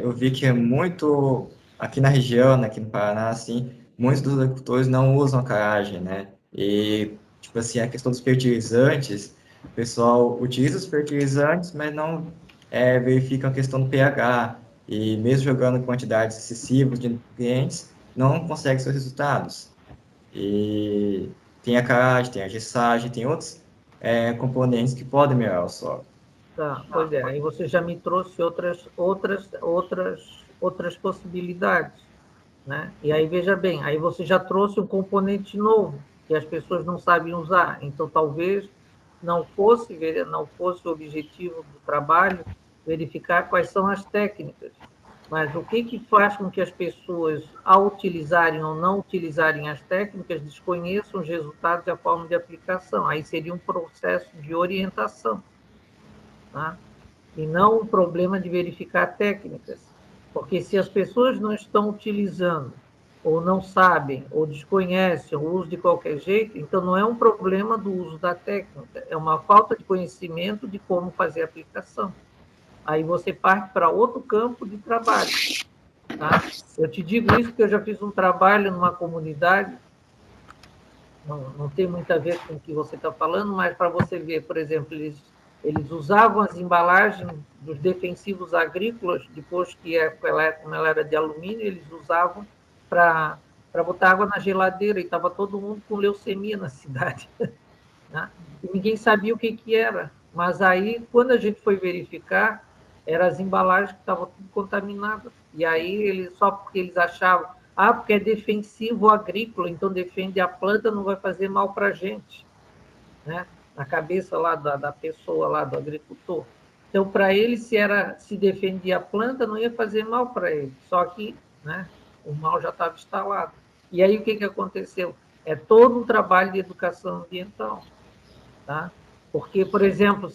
eu vi que é muito, aqui na região, né, aqui no Paraná, assim, muitos dos agricultores não usam a caragem, né? E, tipo assim, a questão dos fertilizantes, o pessoal utiliza os fertilizantes, mas não verifica a questão do pH. E mesmo jogando quantidades excessivas de nutrientes, não consegue seus resultados. E tem a caragem, tem a gessagem, tem outros componentes que podem melhorar o solo. Tá, pois é. Aí você já me trouxe outras possibilidades, né? E aí, veja bem, aí você já trouxe um componente novo que as pessoas não sabem usar. Então, talvez não fosse o objetivo do trabalho verificar quais são as técnicas, mas o que faz com que as pessoas, ao utilizarem ou não utilizarem as técnicas, desconheçam os resultados e a forma de aplicação. Aí seria um processo de orientação, tá? E não um problema de verificar técnicas. Porque se as pessoas não estão utilizando, ou não sabem, ou desconhecem o uso de qualquer jeito, então não é um problema do uso da técnica, é uma falta de conhecimento de como fazer a aplicação. Aí você parte para outro campo de trabalho. Tá? Eu te digo isso porque eu já fiz um trabalho numa comunidade, não tem muito a ver com o que você está falando, mas para você ver, por exemplo, eles usavam as embalagens dos defensivos agrícolas, depois que como ela era de alumínio, eles usavam para botar água na geladeira, e estava todo mundo com leucemia na cidade. Né? E ninguém sabia o que era. Mas aí, quando a gente foi verificar, eram as embalagens que estavam tudo contaminadas. E aí, só porque eles achavam, porque é defensivo agrícola, então defende a planta, não vai fazer mal para a gente. Né? Na cabeça lá da pessoa, lá do agricultor. Então, para ele, se defendia a planta, não ia fazer mal para ele. Só que, né, o mal já estava instalado. E aí, o que aconteceu? É todo um trabalho de educação ambiental. Tá? Porque, por exemplo,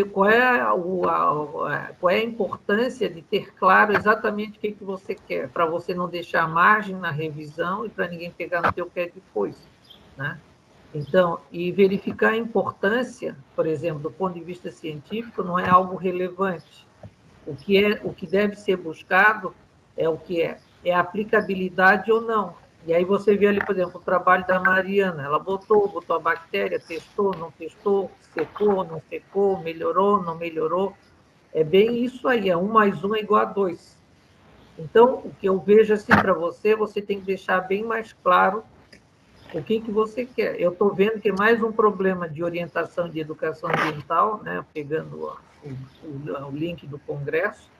qual é a importância de ter claro exatamente o que você quer, para você não deixar margem na revisão e para ninguém pegar no teu pé depois, né? Então, e verificar a importância, por exemplo, do ponto de vista científico, não é algo relevante. O que deve ser buscado é o que é a aplicabilidade ou não. E aí você vê ali, por exemplo, o trabalho da Mariana, ela botou a bactéria, testou, não testou, secou, não secou, melhorou, não melhorou. É bem isso aí, 1 mais 1 é igual a 2. Então, o que eu vejo assim para você tem que deixar bem mais claro o que você quer. Eu estou vendo que é mais um problema de orientação de educação ambiental, né, pegando o link do Congresso,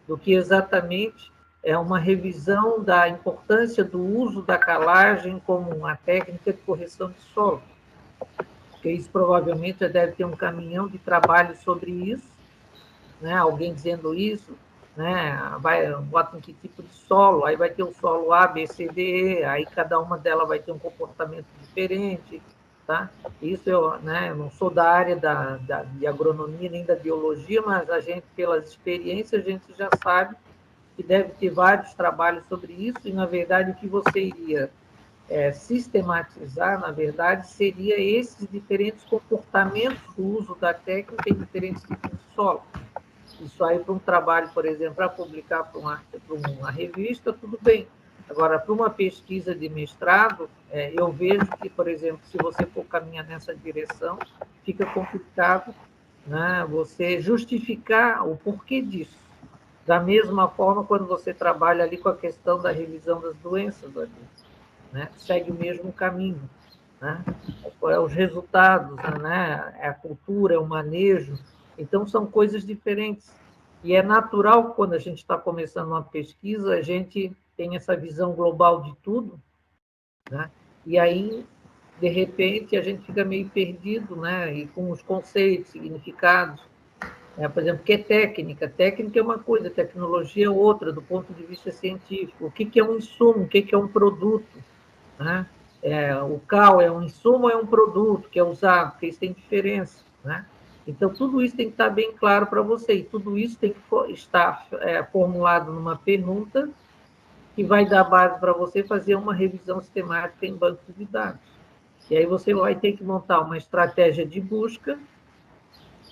do que exatamente uma revisão da importância do uso da calagem como uma técnica de correção de solo. Porque isso provavelmente já deve ter um caminhão de trabalho sobre isso, né? Alguém dizendo isso, né? Bota em que tipo de solo, aí vai ter o solo A, B, C, D, E, aí cada uma delas vai ter um comportamento diferente, tá? Isso né, eu não sou da área de agronomia nem da biologia, mas a gente, pelas experiências, a gente já sabe que deve ter vários trabalhos sobre isso, e, na verdade, o que você iria sistematizar, na verdade, seria esses diferentes comportamentos do uso da técnica em diferentes tipos de solo. Isso aí para um trabalho, por exemplo, para publicar para uma revista, tudo bem. Agora, para uma pesquisa de mestrado, eu vejo que, por exemplo, se você for caminhar nessa direção, fica complicado, né, você justificar o porquê disso. Da mesma forma, quando você trabalha ali com a questão da revisão das doenças, né, segue o mesmo caminho, né? Os resultados, né? É a cultura, é o manejo. Então, são coisas diferentes. E é natural, quando a gente está começando uma pesquisa, a gente tem essa visão global de tudo, né? E aí, de repente, a gente fica meio perdido, né? E com os conceitos, significados. Por exemplo, o que é técnica? Técnica é uma coisa, tecnologia é outra, do ponto de vista científico. O que é um insumo? O que é um produto? Né? O cal é um insumo ou é um produto que é usado? Porque isso tem diferença. Né? Então, tudo isso tem que estar bem claro para você, e tudo isso tem que estar formulado numa pergunta que vai dar base para você fazer uma revisão sistemática em banco de dados. E aí você vai ter que montar uma estratégia de busca,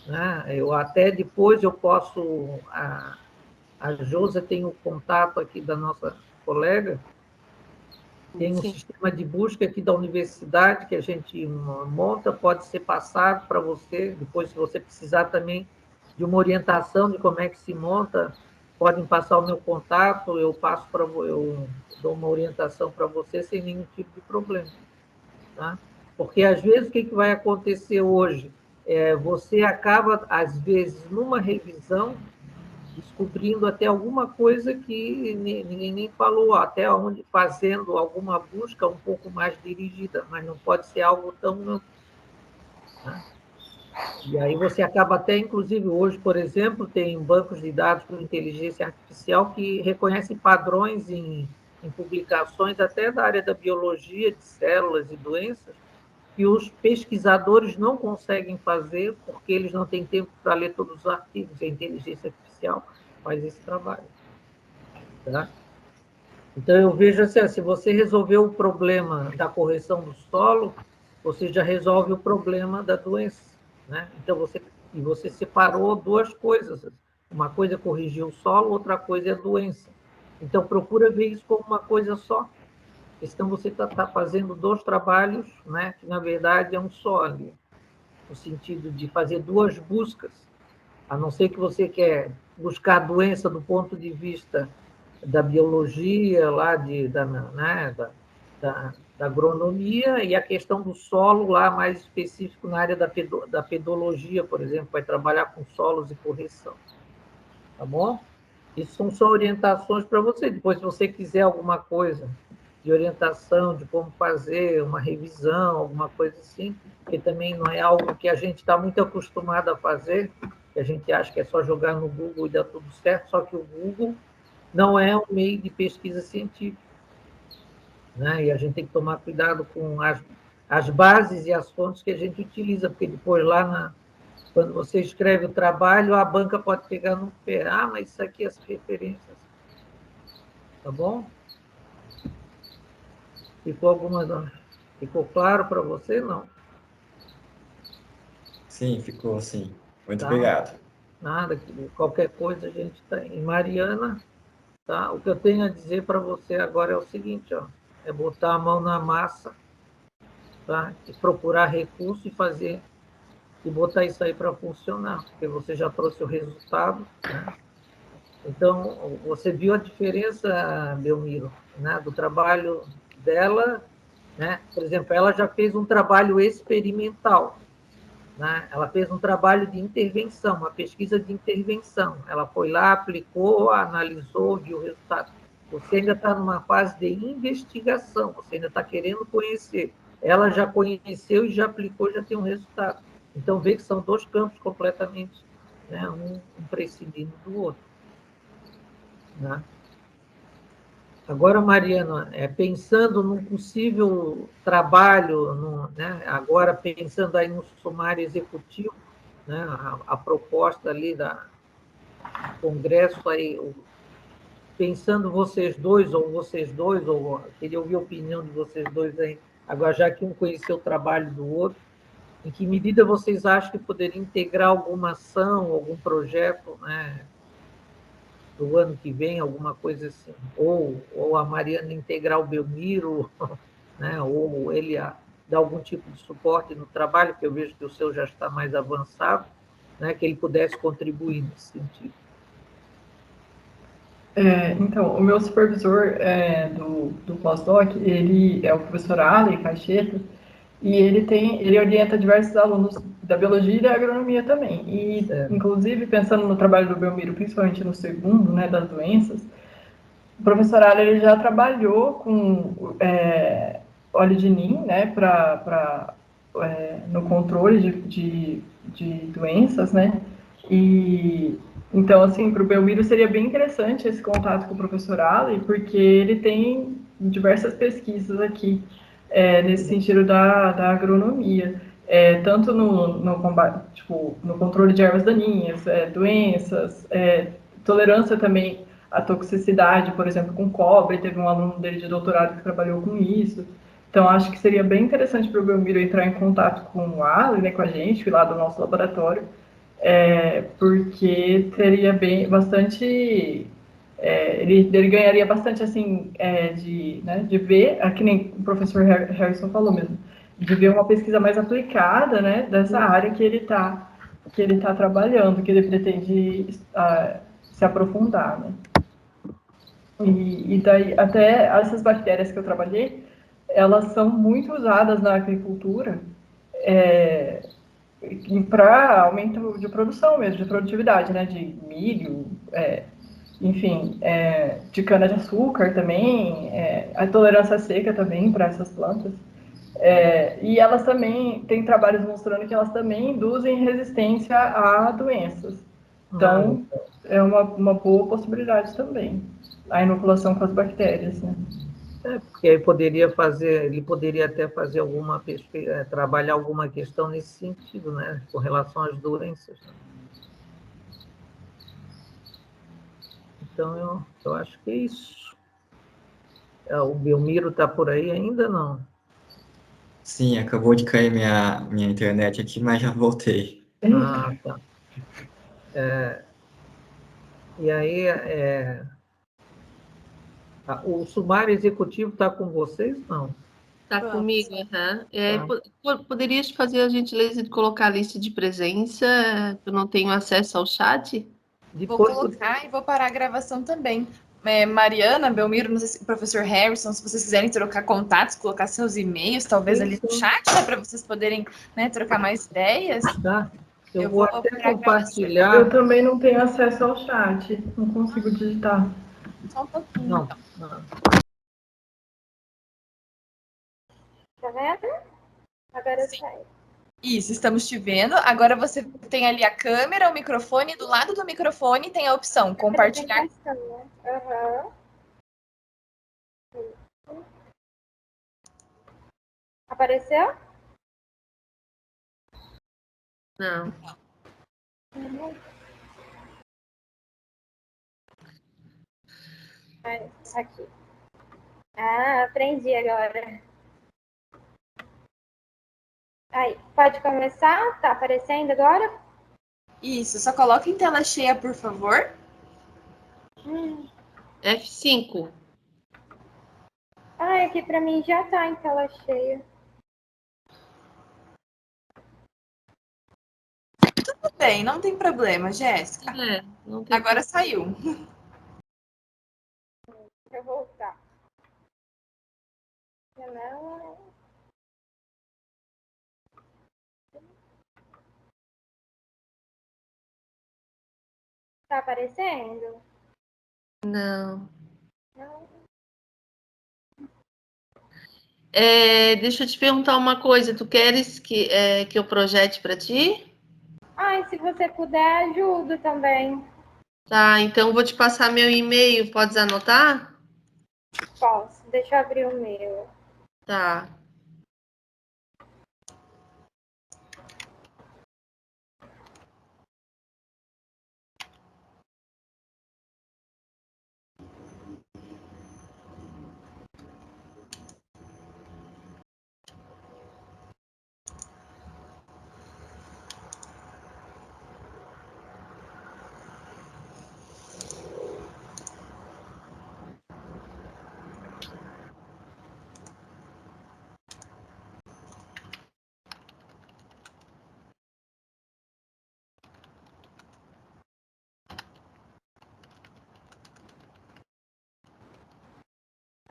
né? Até depois eu posso... A Josa tem o contato aqui da nossa colega, tem um Sim. sistema de busca aqui da universidade que a gente monta, pode ser passado para você, depois se você precisar também de uma orientação de como é que se monta, podem passar o meu contato, eu dou uma orientação para você sem nenhum tipo de problema. Tá? Porque, às vezes, o que vai acontecer hoje? Você acaba, às vezes, numa revisão, descobrindo até alguma coisa que ninguém nem falou, até onde fazendo alguma busca um pouco mais dirigida, mas não pode ser algo tão amplo. Né? E aí você acaba até, inclusive, hoje, por exemplo, tem bancos de dados com inteligência artificial que reconhecem padrões em publicações até da área da biologia, de células e doenças, que os pesquisadores não conseguem fazer porque eles não têm tempo para ler todos os artigos. A inteligência artificial faz esse trabalho. Tá? Então, eu vejo assim, se você resolver o problema da correção do solo, você já resolve o problema da doença. Né? Então, você separou duas coisas. Uma coisa é corrigir o solo, outra coisa é a doença. Então, procura ver isso como uma coisa só. Então, você está fazendo dois trabalhos, né, que, na verdade, é um só ali, no sentido de fazer duas buscas, a não ser que você quer buscar a doença do ponto de vista da biologia, lá né, da agronomia, e a questão do solo, lá mais específico na área da pedologia, por exemplo, vai trabalhar com solos e correção. Tá bom? Isso são só orientações para você. Depois, se você quiser alguma coisa de orientação, de como fazer uma revisão, alguma coisa assim, que também não é algo que a gente está muito acostumado a fazer, que a gente acha que é só jogar no Google e dá tudo certo, só que o Google não é um meio de pesquisa científica. Né? E a gente tem que tomar cuidado com as bases e as fontes que a gente utiliza, porque depois lá quando você escreve o trabalho, a banca pode pegar no pé. Ah, mas isso aqui é as referências. Tá bom? Ficou claro para você? Não? Sim, ficou sim. Muito Tá? obrigado. Nada, qualquer coisa a gente está em Mariana. Tá? O que eu tenho a dizer para você agora é o seguinte, ó, é botar a mão na massa, tá? E procurar recurso e botar isso aí para funcionar, porque você já trouxe o resultado, né? Então, você viu a diferença, Belmiro, né, do trabalho dela, né? Por exemplo, ela já fez um trabalho experimental, né? Ela fez um trabalho de intervenção, uma pesquisa de intervenção. Ela foi lá, aplicou, analisou, viu o resultado. Você ainda está numa fase de investigação, você ainda está querendo conhecer. Ela já conheceu e já aplicou, já tem um resultado. Então, vê que são dois campos completamente né, um prescindindo do outro. Né? Agora, Mariana, pensando num possível trabalho, né, agora pensando aí no sumário executivo, né, a proposta ali do Congresso, aí, pensando vocês dois, ou queria ouvir a opinião de vocês dois aí, agora já que um conheceu o trabalho do outro, em que medida vocês acham que poderia integrar alguma ação, algum projeto, né, do ano que vem, alguma coisa assim, ou a Mariana integrar o Belmiro, né, ou ele dar algum tipo de suporte no trabalho, que eu vejo que o seu já está mais avançado, né, que ele pudesse contribuir nesse sentido. Então, o meu supervisor do pós-doc, ele é o professor Ali Caixeta, e ele orienta diversos alunos da biologia e da agronomia também. E, inclusive, pensando no trabalho do Belmiro, principalmente no segundo, né, das doenças, o professor Ali ele já trabalhou com óleo de NIM, né, no controle de doenças, né, e então, assim, para o Belmiro seria bem interessante esse contato com o professor Ali, porque ele tem diversas pesquisas aqui nesse sentido da agronomia, tanto no combate, tipo, no controle de ervas daninhas, doenças, tolerância também à toxicidade, por exemplo, com cobre. Teve um aluno dele de doutorado que trabalhou com isso. Então, acho que seria bem interessante para o Belmiro entrar em contato com o Ali, né, com a gente, lá do nosso laboratório, porque teria bastante... ele ganharia bastante, assim, de ver, que nem o professor Harrison falou mesmo, de ver uma pesquisa mais aplicada, né, dessa área que ele tá trabalhando, que ele pretende se aprofundar, né. E daí, até essas bactérias que eu trabalhei, elas são muito usadas na agricultura, para aumento de produção mesmo, de produtividade, né, de milho, enfim, de cana-de-açúcar também, a tolerância seca também para essas plantas. E elas também, tem trabalhos mostrando que elas também induzem resistência a doenças. Então, é uma boa possibilidade também, a inoculação com as bactérias, né? Porque aí ele poderia até fazer alguma pesquisa, trabalhar alguma questão nesse sentido, né, com relação às doenças. Então, eu acho que é isso. O Belmiro está por aí ainda, não? Sim, acabou de cair minha internet aqui, mas já voltei. Ah, tá. E aí, o sumário executivo está com vocês, não? Está comigo, poderias fazer a gentileza de colocar a lista de presença? Eu não tenho acesso ao chat. Vou colocar e vou parar a gravação também. Mariana, Belmiro, não sei se, professor Harrison, se vocês quiserem trocar contatos, colocar seus e-mails, talvez ali no chat, né, para vocês poderem, né, trocar mais ideias. Tá. Eu vou até compartilhar. Eu também não tenho acesso ao chat, não consigo digitar. Só um pouquinho. Não. Tá vendo? Agora sai. Isso, estamos te vendo. Agora você tem ali a câmera, o microfone. Do lado do microfone tem a opção compartilhar. Aham. Apareceu? Não. Aqui. Ah, aprendi agora. Aí, pode começar? Tá aparecendo agora? Isso, só coloca em tela cheia, por favor. F5. Ah, aqui pra mim já tá em tela cheia. Tudo bem, não tem problema, Jéssica. Não tem Agora saiu. Deixa eu voltar. Janela. Tá aparecendo? Não. Não. Deixa eu te perguntar uma coisa. Tu queres que eu projete para ti? Ai, se você puder, ajudo também. Tá, então vou te passar meu e-mail, podes anotar? Posso, deixa eu abrir o meu. Tá.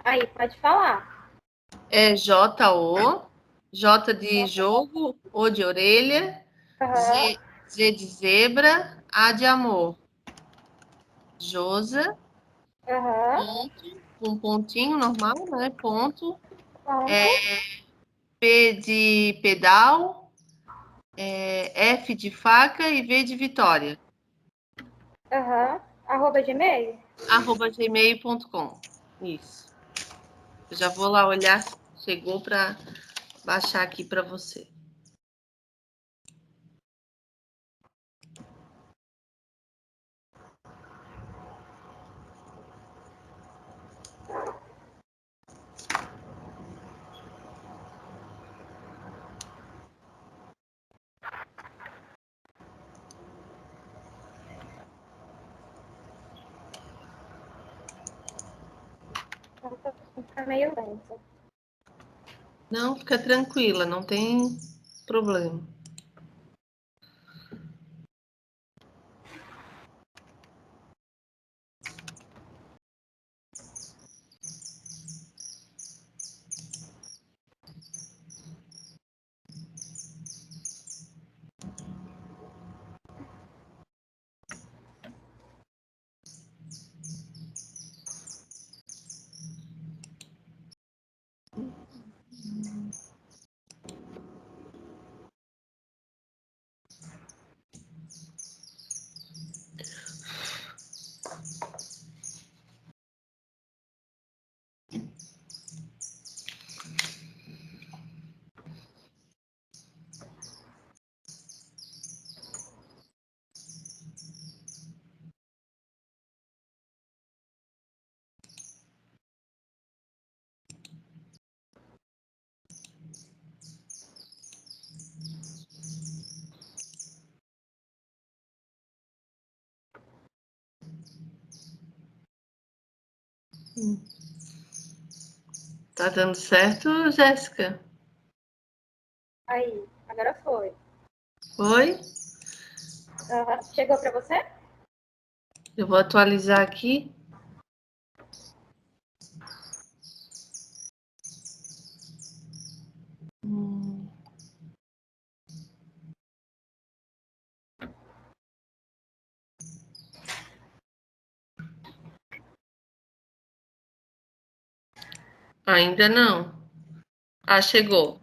Aí, pode falar. É J-O, J de jogo, O de orelha, Aham, Z de zebra, A de amor. Josa, aham, ponto, um pontinho normal, né? Ponto. pronto, P de pedal, F de faca e V de vitória. aham. @gmail? @gmail.com. Isso. Eu já vou lá olhar se chegou para baixar aqui para você. Fica meio lento. Não, fica tranquila, não tem problema. Tá dando certo, Jéssica? Aí, agora foi. Oi? Aham. Chegou para você? Eu vou atualizar aqui. Ainda não. Ah, chegou.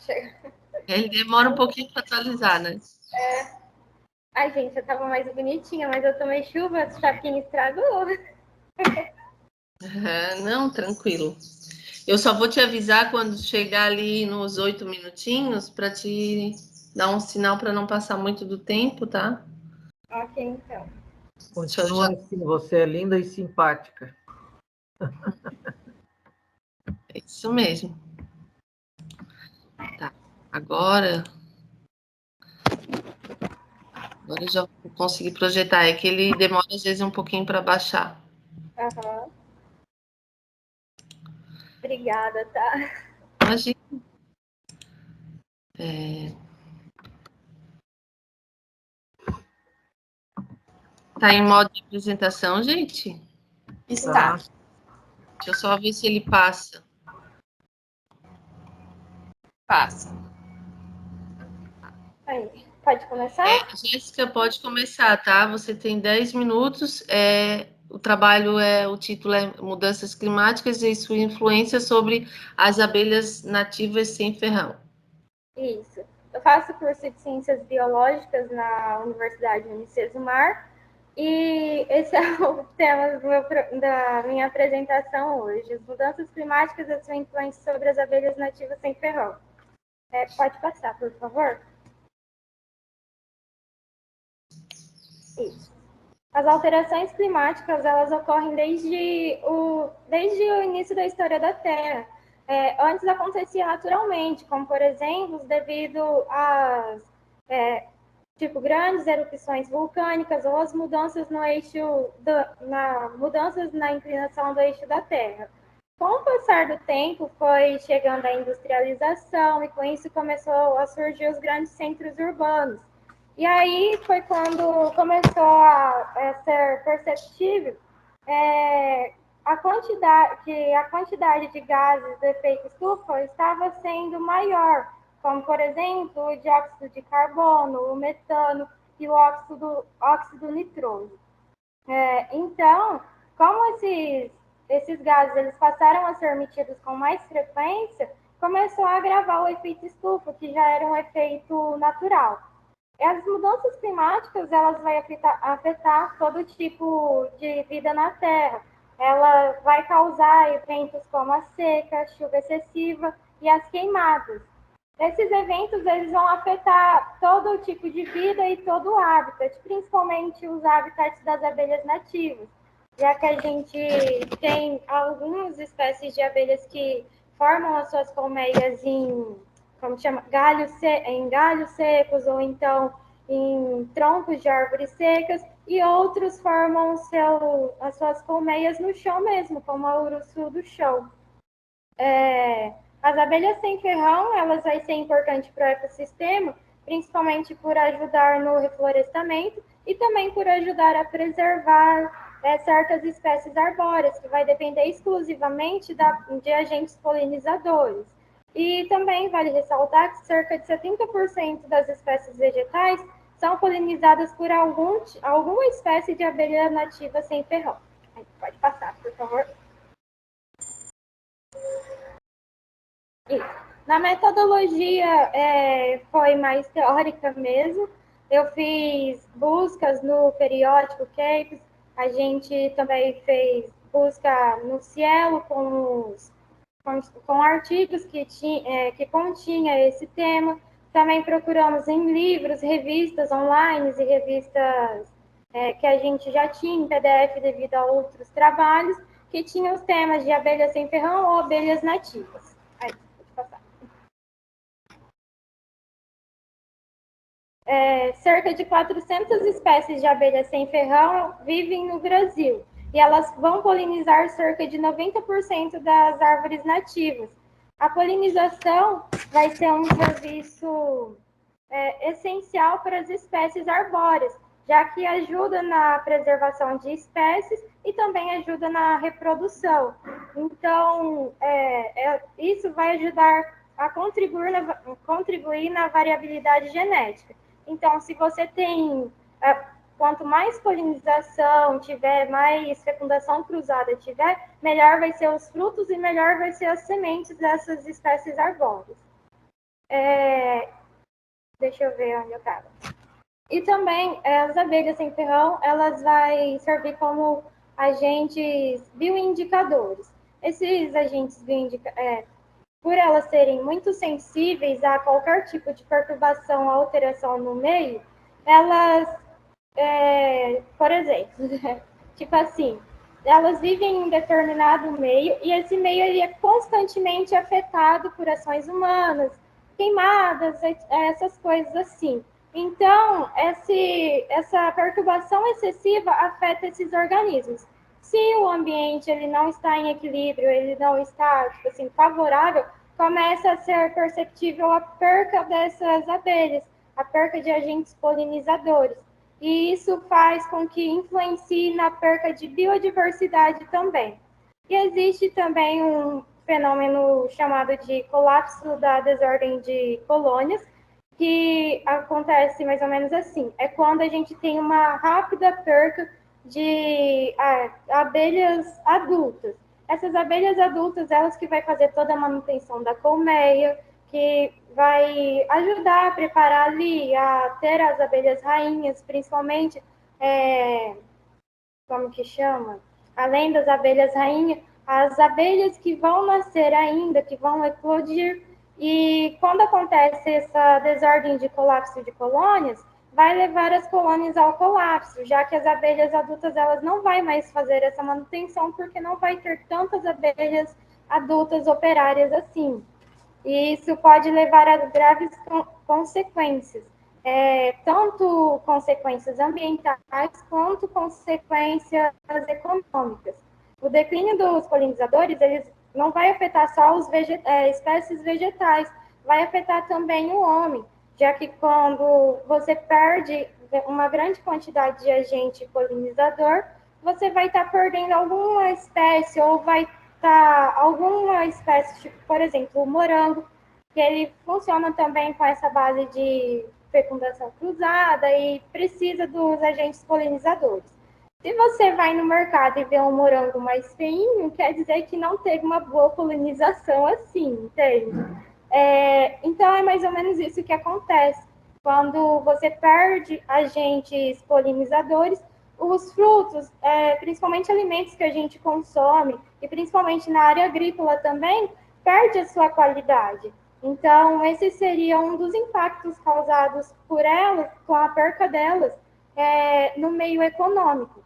Chega. Ele demora um pouquinho para atualizar, né? Ai, gente, eu tava mais bonitinha, mas eu tomei chuva, a chapinha estragou. Não, tranquilo. Eu só vou te avisar quando chegar ali nos 8 minutinhos para te dar um sinal para não passar muito do tempo, tá? Ok, então. Continua assim, você é linda e simpática. É isso mesmo. Tá. Agora eu já vou conseguir projetar. É que ele demora às vezes um pouquinho para baixar. Aham. Obrigada, tá? Imagina. Tá em modo de apresentação, gente? Está. Deixa eu só ver se ele passa. Passa. Aí, pode começar? Jéssica, pode começar, tá? Você tem 10 minutos. O trabalho o título é Mudanças Climáticas e sua influência sobre as abelhas nativas sem ferrão. Isso. eu faço curso de Ciências Biológicas na Universidade Unicesumar, e esse é o tema da minha apresentação hoje, as mudanças climáticas e a sua influência sobre as abelhas nativas sem ferrão. Pode passar, por favor? Isso. As alterações climáticas, elas ocorrem desde o início da história da Terra. Antes acontecia naturalmente, como, por exemplo, devido às grandes erupções vulcânicas ou as mudanças no eixo, mudanças na inclinação do eixo da Terra. Com o passar do tempo, foi chegando a industrialização e com isso começou a surgir os grandes centros urbanos. E aí foi quando começou a ser perceptível a quantidade de gases do efeito estufa estava sendo maior, como, por exemplo, o dióxido de carbono, o metano e o óxido nitroso. Então, como esses gases eles passaram a ser emitidos com mais frequência, começou a agravar o efeito estufa, que já era um efeito natural. As mudanças climáticas, elas vão afetar todo tipo de vida na Terra. Ela vai causar eventos como a seca, a chuva excessiva e as queimadas. Esses eventos, eles vão afetar todo tipo de vida e todo o habitat, principalmente os habitats das abelhas nativas, já que a gente tem algumas espécies de abelhas que formam as suas colmeias em galhos secos ou então em troncos de árvores secas, e outros formam as suas colmeias no chão mesmo, como a urussu do chão. As abelhas sem ferrão, elas vão ser importantes para o ecossistema, principalmente por ajudar no reflorestamento e também por ajudar a preservar certas espécies arbóreas, que vai depender exclusivamente de agentes polinizadores. E também vale ressaltar que cerca de 70% das espécies vegetais são polinizadas por alguma espécie de abelha nativa sem ferrão. Pode passar, por favor. Isso. Na metodologia foi mais teórica mesmo. Eu fiz buscas no periódico CAPES, a gente também fez busca no Cielo com artigos que continha esse tema. Também procuramos em livros, revistas online e revistas que a gente já tinha em PDF devido a outros trabalhos, que tinham os temas de abelhas sem ferrão ou abelhas nativas. Aí, pode passar. Cerca de 400 espécies de abelhas sem ferrão vivem no Brasil, e elas vão polinizar cerca de 90% das árvores nativas. A polinização vai ser um serviço essencial para as espécies arbóreas, já que ajuda na preservação de espécies e também ajuda na reprodução. Então, isso vai ajudar a contribuir na variabilidade genética. Então, se você tem quanto mais polinização tiver, mais fecundação cruzada tiver, melhor vai ser os frutos e melhor vai ser as sementes dessas espécies arbóreas. Deixa eu ver onde eu estava. E também, as abelhas sem ferrão, elas vão servir como agentes bioindicadores. Esses agentes bioindicadores, por elas serem muito sensíveis a qualquer tipo de perturbação ou alteração no meio, elas, por exemplo, tipo assim, elas vivem em um determinado meio e esse meio ele é constantemente afetado por ações humanas, queimadas, essas coisas assim. Então, essa perturbação excessiva afeta esses organismos. Se o ambiente ele não está em equilíbrio, ele não está tipo assim, favorável, começa a ser perceptível a perca dessas abelhas, a perca de agentes polinizadores. E isso faz com que influencie na perca de biodiversidade também. E existe também um fenômeno chamado de colapso da desordem de colônias, que acontece mais ou menos assim. É quando a gente tem uma rápida perca de abelhas adultas. Essas abelhas adultas, elas que vai fazer toda a manutenção da colmeia, que vai ajudar a preparar ali, a ter as abelhas rainhas, principalmente, como que chama? Além das abelhas rainhas, as abelhas que vão nascer ainda, que vão eclodir, e quando acontece essa desordem de colapso de colônias, vai levar as colônias ao colapso, já que as abelhas adultas elas não vai mais fazer essa manutenção, porque não vai ter tantas abelhas adultas operárias assim. E isso pode levar a graves consequências, tanto consequências ambientais quanto consequências econômicas. O declínio dos polinizadores, eles não vai afetar só os espécies vegetais, vai afetar também o homem, já que quando você perde uma grande quantidade de agente polinizador, você vai estar perdendo alguma espécie ou vai estar alguma espécie, tipo, por exemplo, o morango, que ele funciona também com essa base de fecundação cruzada e precisa dos agentes polinizadores. Se você vai no mercado e vê um morango mais feinho, quer dizer que não teve uma boa polinização assim, entende? Então, é mais ou menos isso que acontece. Quando você perde agentes polinizadores, os frutos, principalmente alimentos que a gente consome, e principalmente na área agrícola também, perde a sua qualidade. Então, esse seria um dos impactos causados por elas, com a perca delas, no meio econômico.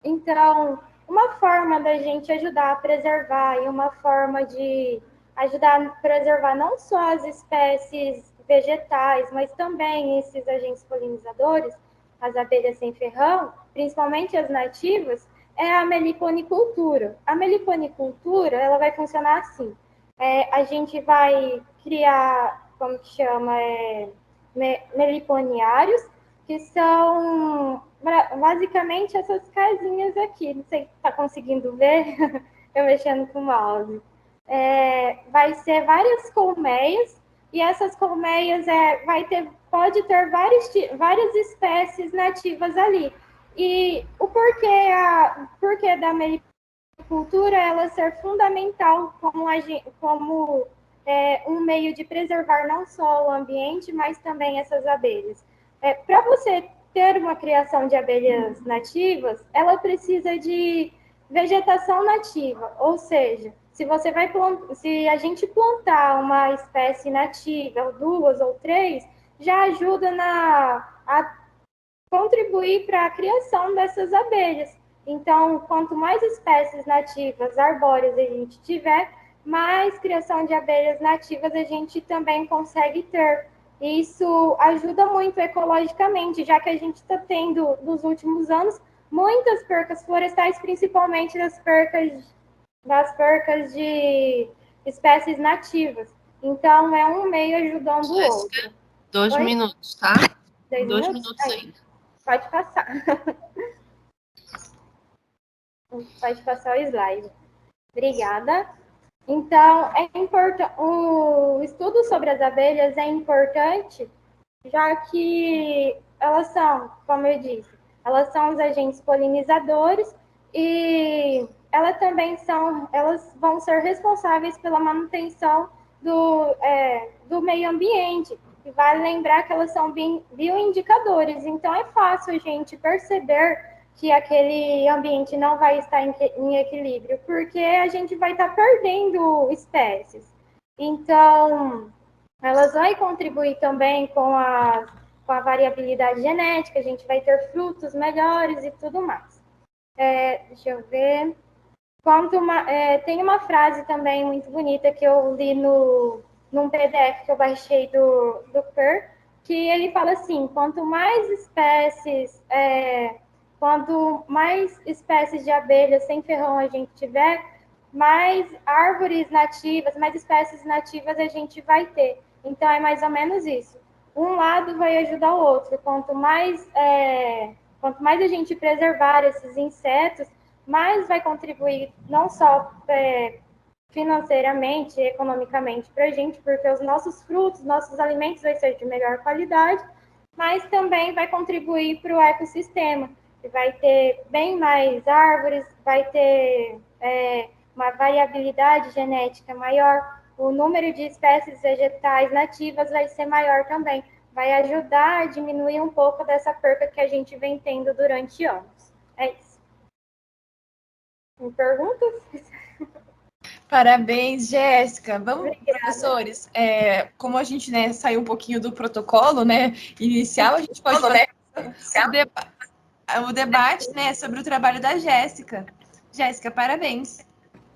Então, uma forma da gente ajudar a preservar e uma forma de ajudar a preservar não só as espécies vegetais, mas também esses agentes polinizadores, as abelhas sem ferrão, principalmente as nativas, é a meliponicultura. A meliponicultura, ela vai funcionar assim. A gente vai criar, como que chama, meliponiários, que são basicamente essas casinhas aqui. Não sei se está conseguindo ver, eu mexendo com o mouse. Vai ser várias colmeias, e essas colmeias pode ter várias espécies nativas ali. E o porquê da meliponicultura ela ser fundamental como um meio de preservar não só o ambiente, mas também essas abelhas. Para você ter uma criação de abelhas nativas, ela precisa de vegetação nativa, ou seja, se a gente plantar uma espécie nativa, 2 ou 3, já ajuda a contribuir para a criação dessas abelhas. Então, quanto mais espécies nativas arbóreas a gente tiver, mais criação de abelhas nativas a gente também consegue ter. Isso ajuda muito ecologicamente, já que a gente está tendo, nos últimos anos, muitas percas florestais, principalmente das percas de espécies nativas. Então, é um meio ajudando o outro. 2 minutos, tá? 2 minutos ainda. Pode passar. Pode passar o slide. Obrigada. Então, o estudo sobre as abelhas é importante, já que elas são, como eu disse, elas são os agentes polinizadores e elas vão ser responsáveis pela manutenção do meio ambiente. E vale lembrar que elas são bioindicadores, então é fácil a gente perceber que aquele ambiente não vai estar em equilíbrio, porque a gente vai estar perdendo espécies. Então, elas vão contribuir também com a variabilidade genética, a gente vai ter frutos melhores e tudo mais. Deixa eu ver. Tem uma frase também muito bonita que eu li num PDF que eu baixei do Kerr, que ele fala assim, quanto mais espécies de abelhas sem ferrão a gente tiver, mais árvores nativas, mais espécies nativas a gente vai ter. Então, é mais ou menos isso. Um lado vai ajudar o outro. Quanto mais a gente preservar esses insetos, mais vai contribuir não só financeiramente, economicamente para a gente, porque os nossos frutos, nossos alimentos vão ser de melhor qualidade, mas também vai contribuir para o ecossistema. Vai ter bem mais árvores, vai ter uma variabilidade genética maior, o número de espécies vegetais nativas vai ser maior também. Vai ajudar a diminuir um pouco dessa perca que a gente vem tendo durante anos. É isso. Me perguntas? Parabéns, Jéssica. Vamos, Obrigada. professores, como a gente, né, saiu um pouquinho do protocolo, né, inicial, a gente pode fazer o debate, né, sobre o trabalho da Jéssica. Jéssica, parabéns.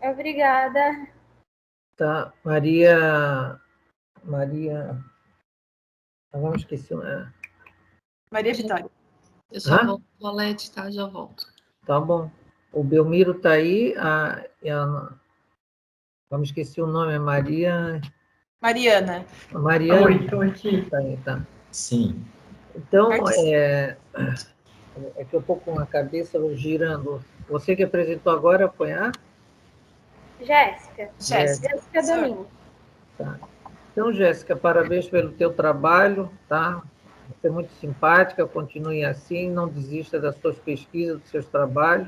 Obrigada. Tá, Maria, vamos esquecer, Maria Vitória. Eu já Hã? volto, Valete, tá? Já volto. Tá bom. O Belmiro tá aí, vamos esquecer o nome, é Mariana. Mariana. Oi, estou aqui. Tá aí, tá. Sim. Então, Participe. é que eu estou com a cabeça girando. Você que apresentou agora, apoiar? Jéssica. Jéssica. Jéssica Domingo. Tá. Então, Jéssica, parabéns pelo teu trabalho, tá? Você é muito simpática, continue assim, não desista das suas pesquisas, dos seus trabalhos.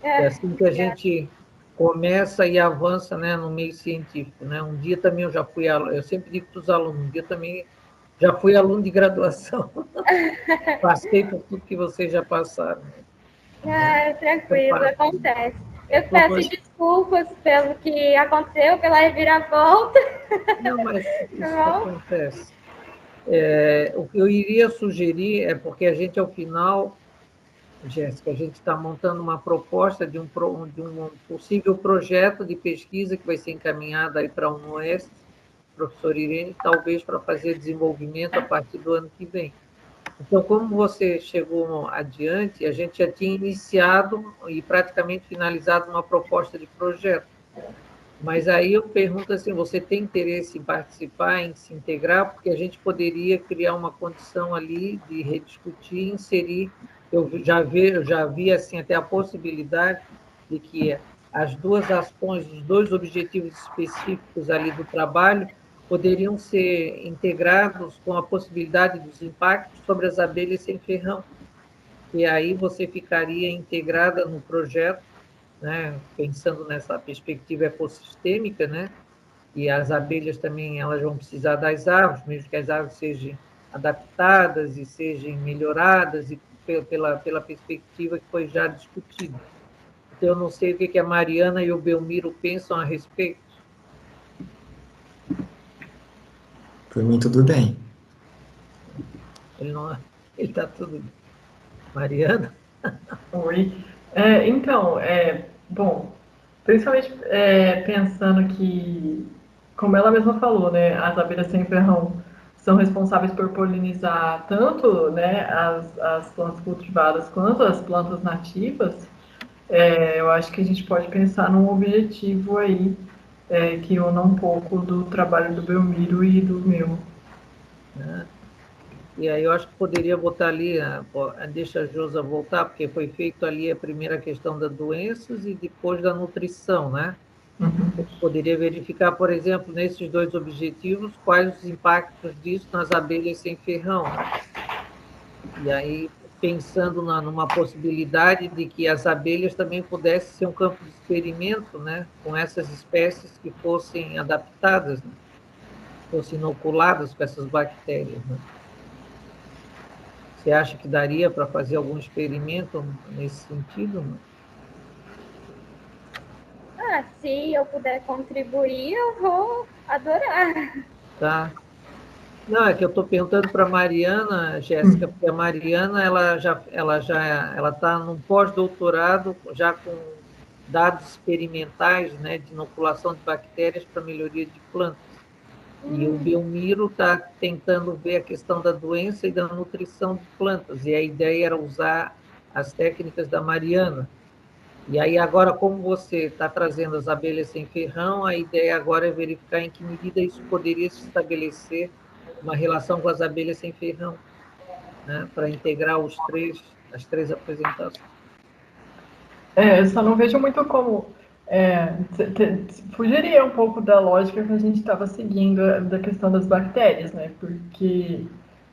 É assim que a gente começa e avança, né, no meio científico, né? Um dia também eu já fui aluno, eu sempre digo para os alunos, um dia também já fui aluno de graduação. Passei por tudo que vocês já passaram. Tranquilo, acontece. Eu peço desculpas pelo que aconteceu, pela reviravolta. Não, mas isso acontece. O que eu iria sugerir é porque a gente, ao final, Jéssica, a gente está montando uma proposta de um possível projeto de pesquisa que vai ser encaminhado aí para a UNOEST, professor Irene, talvez para fazer desenvolvimento a partir do ano que vem. Então, como você chegou adiante, a gente já tinha iniciado e praticamente finalizado uma proposta de projeto. Mas aí eu pergunto assim, você tem interesse em participar, em se integrar? Porque a gente poderia criar uma condição ali de rediscutir, inserir. Eu já vi assim até a possibilidade de que as duas ações, os dois objetivos específicos ali do trabalho poderiam ser integrados com a possibilidade dos impactos sobre as abelhas sem ferrão. E aí você ficaria integrada no projeto, né, pensando nessa perspectiva ecossistêmica, né, e as abelhas também elas vão precisar das árvores, mesmo que as árvores sejam adaptadas e sejam melhoradas, e pela perspectiva que foi já discutida. Então, eu não sei o que a Mariana e o Belmiro pensam a respeito. Por mim, tudo bem. Ele está tudo bem. Mariana? Oi. Então, bom, principalmente pensando que, como ela mesma falou, né, as abelhas sem ferrão são responsáveis por polinizar tanto, né, as plantas cultivadas quanto as plantas nativas. Eu acho que a gente pode pensar num objetivo aí que una um pouco do trabalho do Belmiro e do meu. E aí eu acho que poderia botar ali, deixa a Josa voltar, porque foi feito ali a primeira questão das doenças e depois da nutrição, né? Uhum. Poderia verificar, por exemplo, nesses dois objetivos, quais os impactos disso nas abelhas sem ferrão. E aí, pensando numa possibilidade de que as abelhas também pudessem ser um campo de experimento, né? Com essas espécies que fossem adaptadas, né? Fossem inoculadas com essas bactérias, né? Você acha que daria para fazer algum experimento nesse sentido? Se eu puder contribuir, eu vou adorar. Tá. Não, é que eu estou perguntando para a Mariana, Jéssica, porque a Mariana ela está num pós-doutorado já com dados experimentais, né, de inoculação de bactérias para melhoria de plantas. E o Belmiro está tentando ver a questão da doença e da nutrição de plantas. E a ideia era usar as técnicas da Mariana. E aí agora, como você está trazendo as abelhas sem ferrão, a ideia agora é verificar em que medida isso poderia se estabelecer uma relação com as abelhas sem ferrão, né, para integrar as três apresentações. Eu só não vejo muito como fugiria um pouco da lógica que a gente estava seguindo da questão das bactérias, né? Porque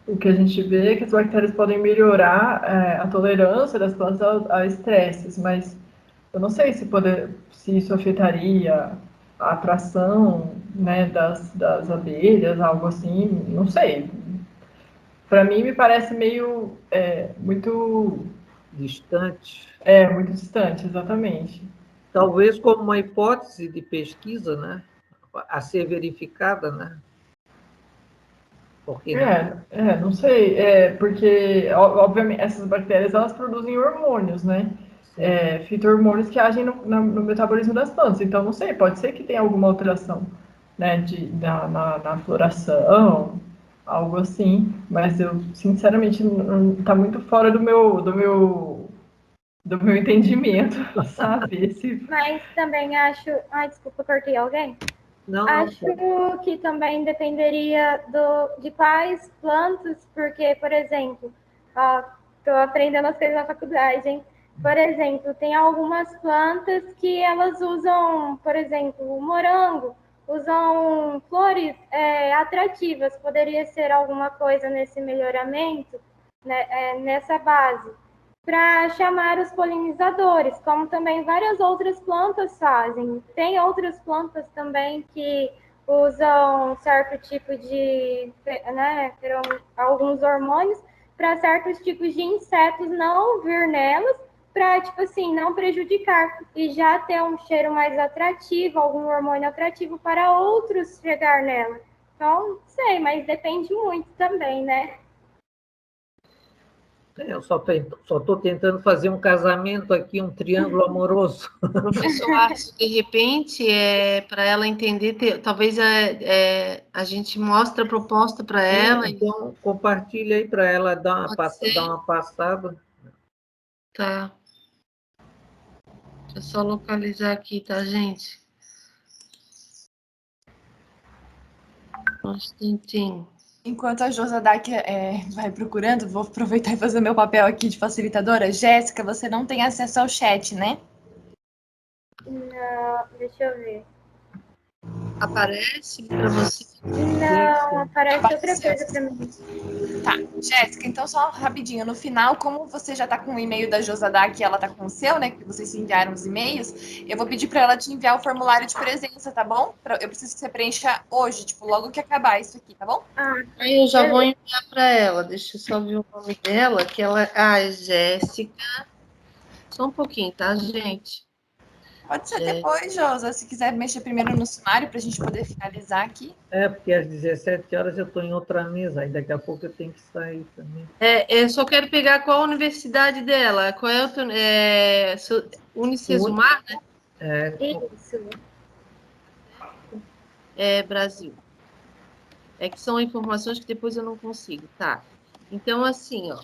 o que a gente vê é que as bactérias podem melhorar a tolerância das plantas a estresses, mas eu não sei se isso afetaria a atração né, das abelhas, algo assim, não sei. Para mim me parece meio muito Distante. muito distante, exatamente. Talvez como uma hipótese de pesquisa, né? A ser verificada, né? Por que não? Não sei, porque obviamente essas bactérias elas produzem hormônios, né? Fito-hormônios que agem no metabolismo das plantas. Então, não sei, pode ser que tenha alguma alteração, né, na floração, algo assim. Mas eu, sinceramente, está muito fora do meu entendimento, sabe? Mas também acho. Ai, desculpa, cortei alguém. Não, Acho que também dependeria de quais plantas, porque, por exemplo, estou aprendendo as coisas na faculdade, hein? Por exemplo, tem algumas plantas que elas usam, por exemplo, o morango, usam flores atrativas. Poderia ser alguma coisa nesse melhoramento, né, nessa base para chamar os polinizadores, como também várias outras plantas fazem. Tem outras plantas também que usam certo tipo de, né, alguns hormônios para certos tipos de insetos não vir nelas, para, tipo assim, não prejudicar e já ter um cheiro mais atrativo, algum hormônio atrativo para outros chegar nela. Então, sei, mas depende muito também, né? eu só estou tentando fazer um casamento aqui, um triângulo amoroso. Professor Márcio, de repente, para ela entender, talvez a gente mostre a proposta para ela. Então, compartilha aí para ela dar Pode uma passada. Tá. Deixa eu só localizar aqui, tá, gente? Um instantinho. Enquanto a Josadak vai procurando, vou aproveitar e fazer meu papel aqui de facilitadora. Jéssica, você não tem acesso ao chat, né? Não, deixa eu ver. Aparece para você? Não, aparece outra Apareceu. coisa para mim. Tá, Jéssica, então só rapidinho, no final, como você já tá com o e-mail da Josadak e ela tá com o seu, né, que vocês se enviaram os e-mails, eu vou pedir para ela te enviar o formulário de presença, tá bom? Eu preciso que você preencha hoje, tipo, logo que acabar isso aqui, tá bom? Aí eu já vou enviar para ela. Deixa eu só ver o nome dela, que ela é Jéssica. Só um pouquinho, tá, gente? Pode ser depois, Josa, se quiser mexer primeiro no sumário pra gente poder finalizar aqui. Porque às 17 horas eu estou em outra mesa, aí daqui a pouco eu tenho que sair também. Eu só quero pegar qual a universidade dela. Qual é o Unicesumar, né? Isso. Brasil. Que são informações que depois eu não consigo, tá? Então, assim, ó,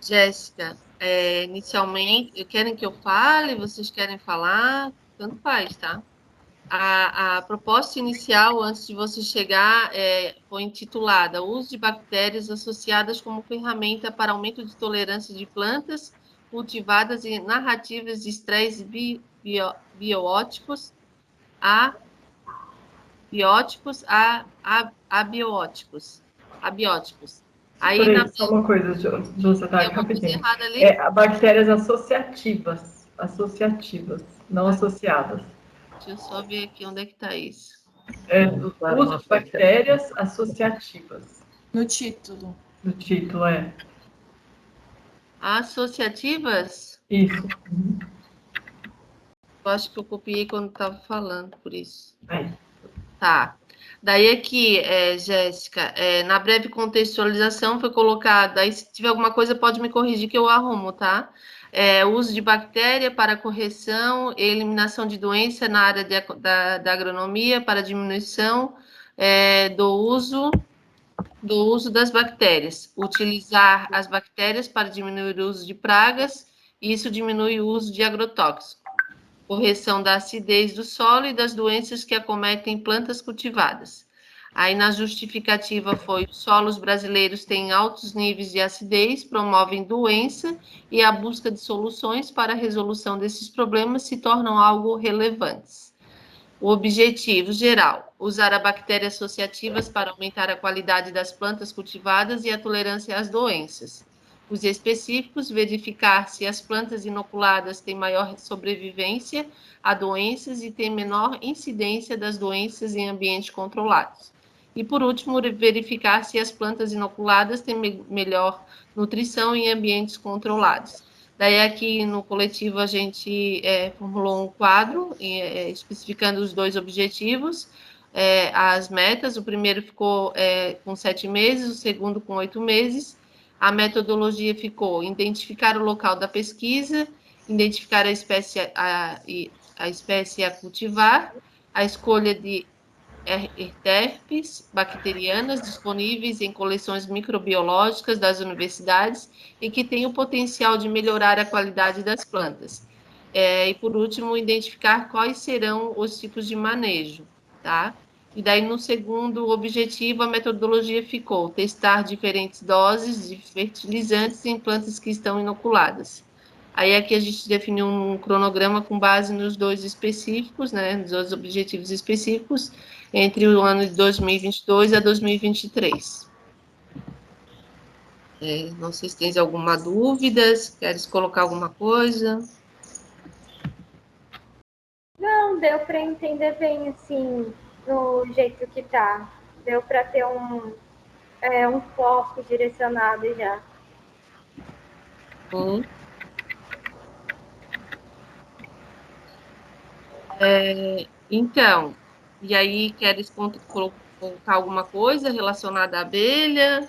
Jéssica, inicialmente, querem que eu fale? Vocês querem falar? Tanto faz, tá? A proposta inicial, antes de você chegar, foi intitulada Uso de bactérias associadas como ferramenta para aumento de tolerância de plantas cultivadas e narrativas de estresse bióticos a abióticos. Aí, Peraí, só uma coisa, Josadak, uma coisa rapidinho. errada ali. Bactérias associativas, não associadas. Deixa eu só ver aqui onde é que está isso. Uso de bactérias associativas. No título. No título, Associativas? Isso. Eu acho que eu copiei quando estava falando, por isso. Aí. Tá. Daí aqui, Jéssica, na breve contextualização foi colocada, aí se tiver alguma coisa pode me corrigir que eu arrumo, tá? Uso de bactéria para correção e eliminação de doença na área da agronomia para diminuição do uso das bactérias. Utilizar as bactérias para diminuir o uso de pragas, e isso diminui o uso de agrotóxicos. Correção da acidez do solo e das doenças que acometem plantas cultivadas. Aí na justificativa foi: os solos brasileiros têm altos níveis de acidez, promovem doença e a busca de soluções para a resolução desses problemas se tornam algo relevantes. O objetivo geral: usar a bactérias associativas para aumentar a qualidade das plantas cultivadas e a tolerância às doenças. Os específicos, verificar se as plantas inoculadas têm maior sobrevivência a doenças e têm menor incidência das doenças em ambientes controlados. E, por último, verificar se as plantas inoculadas têm melhor nutrição em ambientes controlados. Daí, aqui no coletivo, a gente formulou um quadro especificando os 2 objetivos, as metas. O primeiro ficou com 7 meses, o segundo com 8 meses. A metodologia ficou identificar o local da pesquisa, identificar a espécie a cultivar, a escolha de terpes bacterianas disponíveis em coleções microbiológicas das universidades e que têm o potencial de melhorar a qualidade das plantas. E, por último, identificar quais serão os tipos de manejo, tá? E daí, no segundo objetivo, a metodologia ficou testar diferentes doses de fertilizantes em plantas que estão inoculadas. Aí aqui a gente definiu um cronograma com base nos 2 específicos, né, nos 2 objetivos específicos, entre o ano de 2022 a 2023. Não sei se tens alguma dúvida, se queres colocar alguma coisa. Não, deu para entender bem, assim, do jeito que tá. Deu para ter um foco direcionado já. Então, e aí queres colocar alguma coisa relacionada à abelha?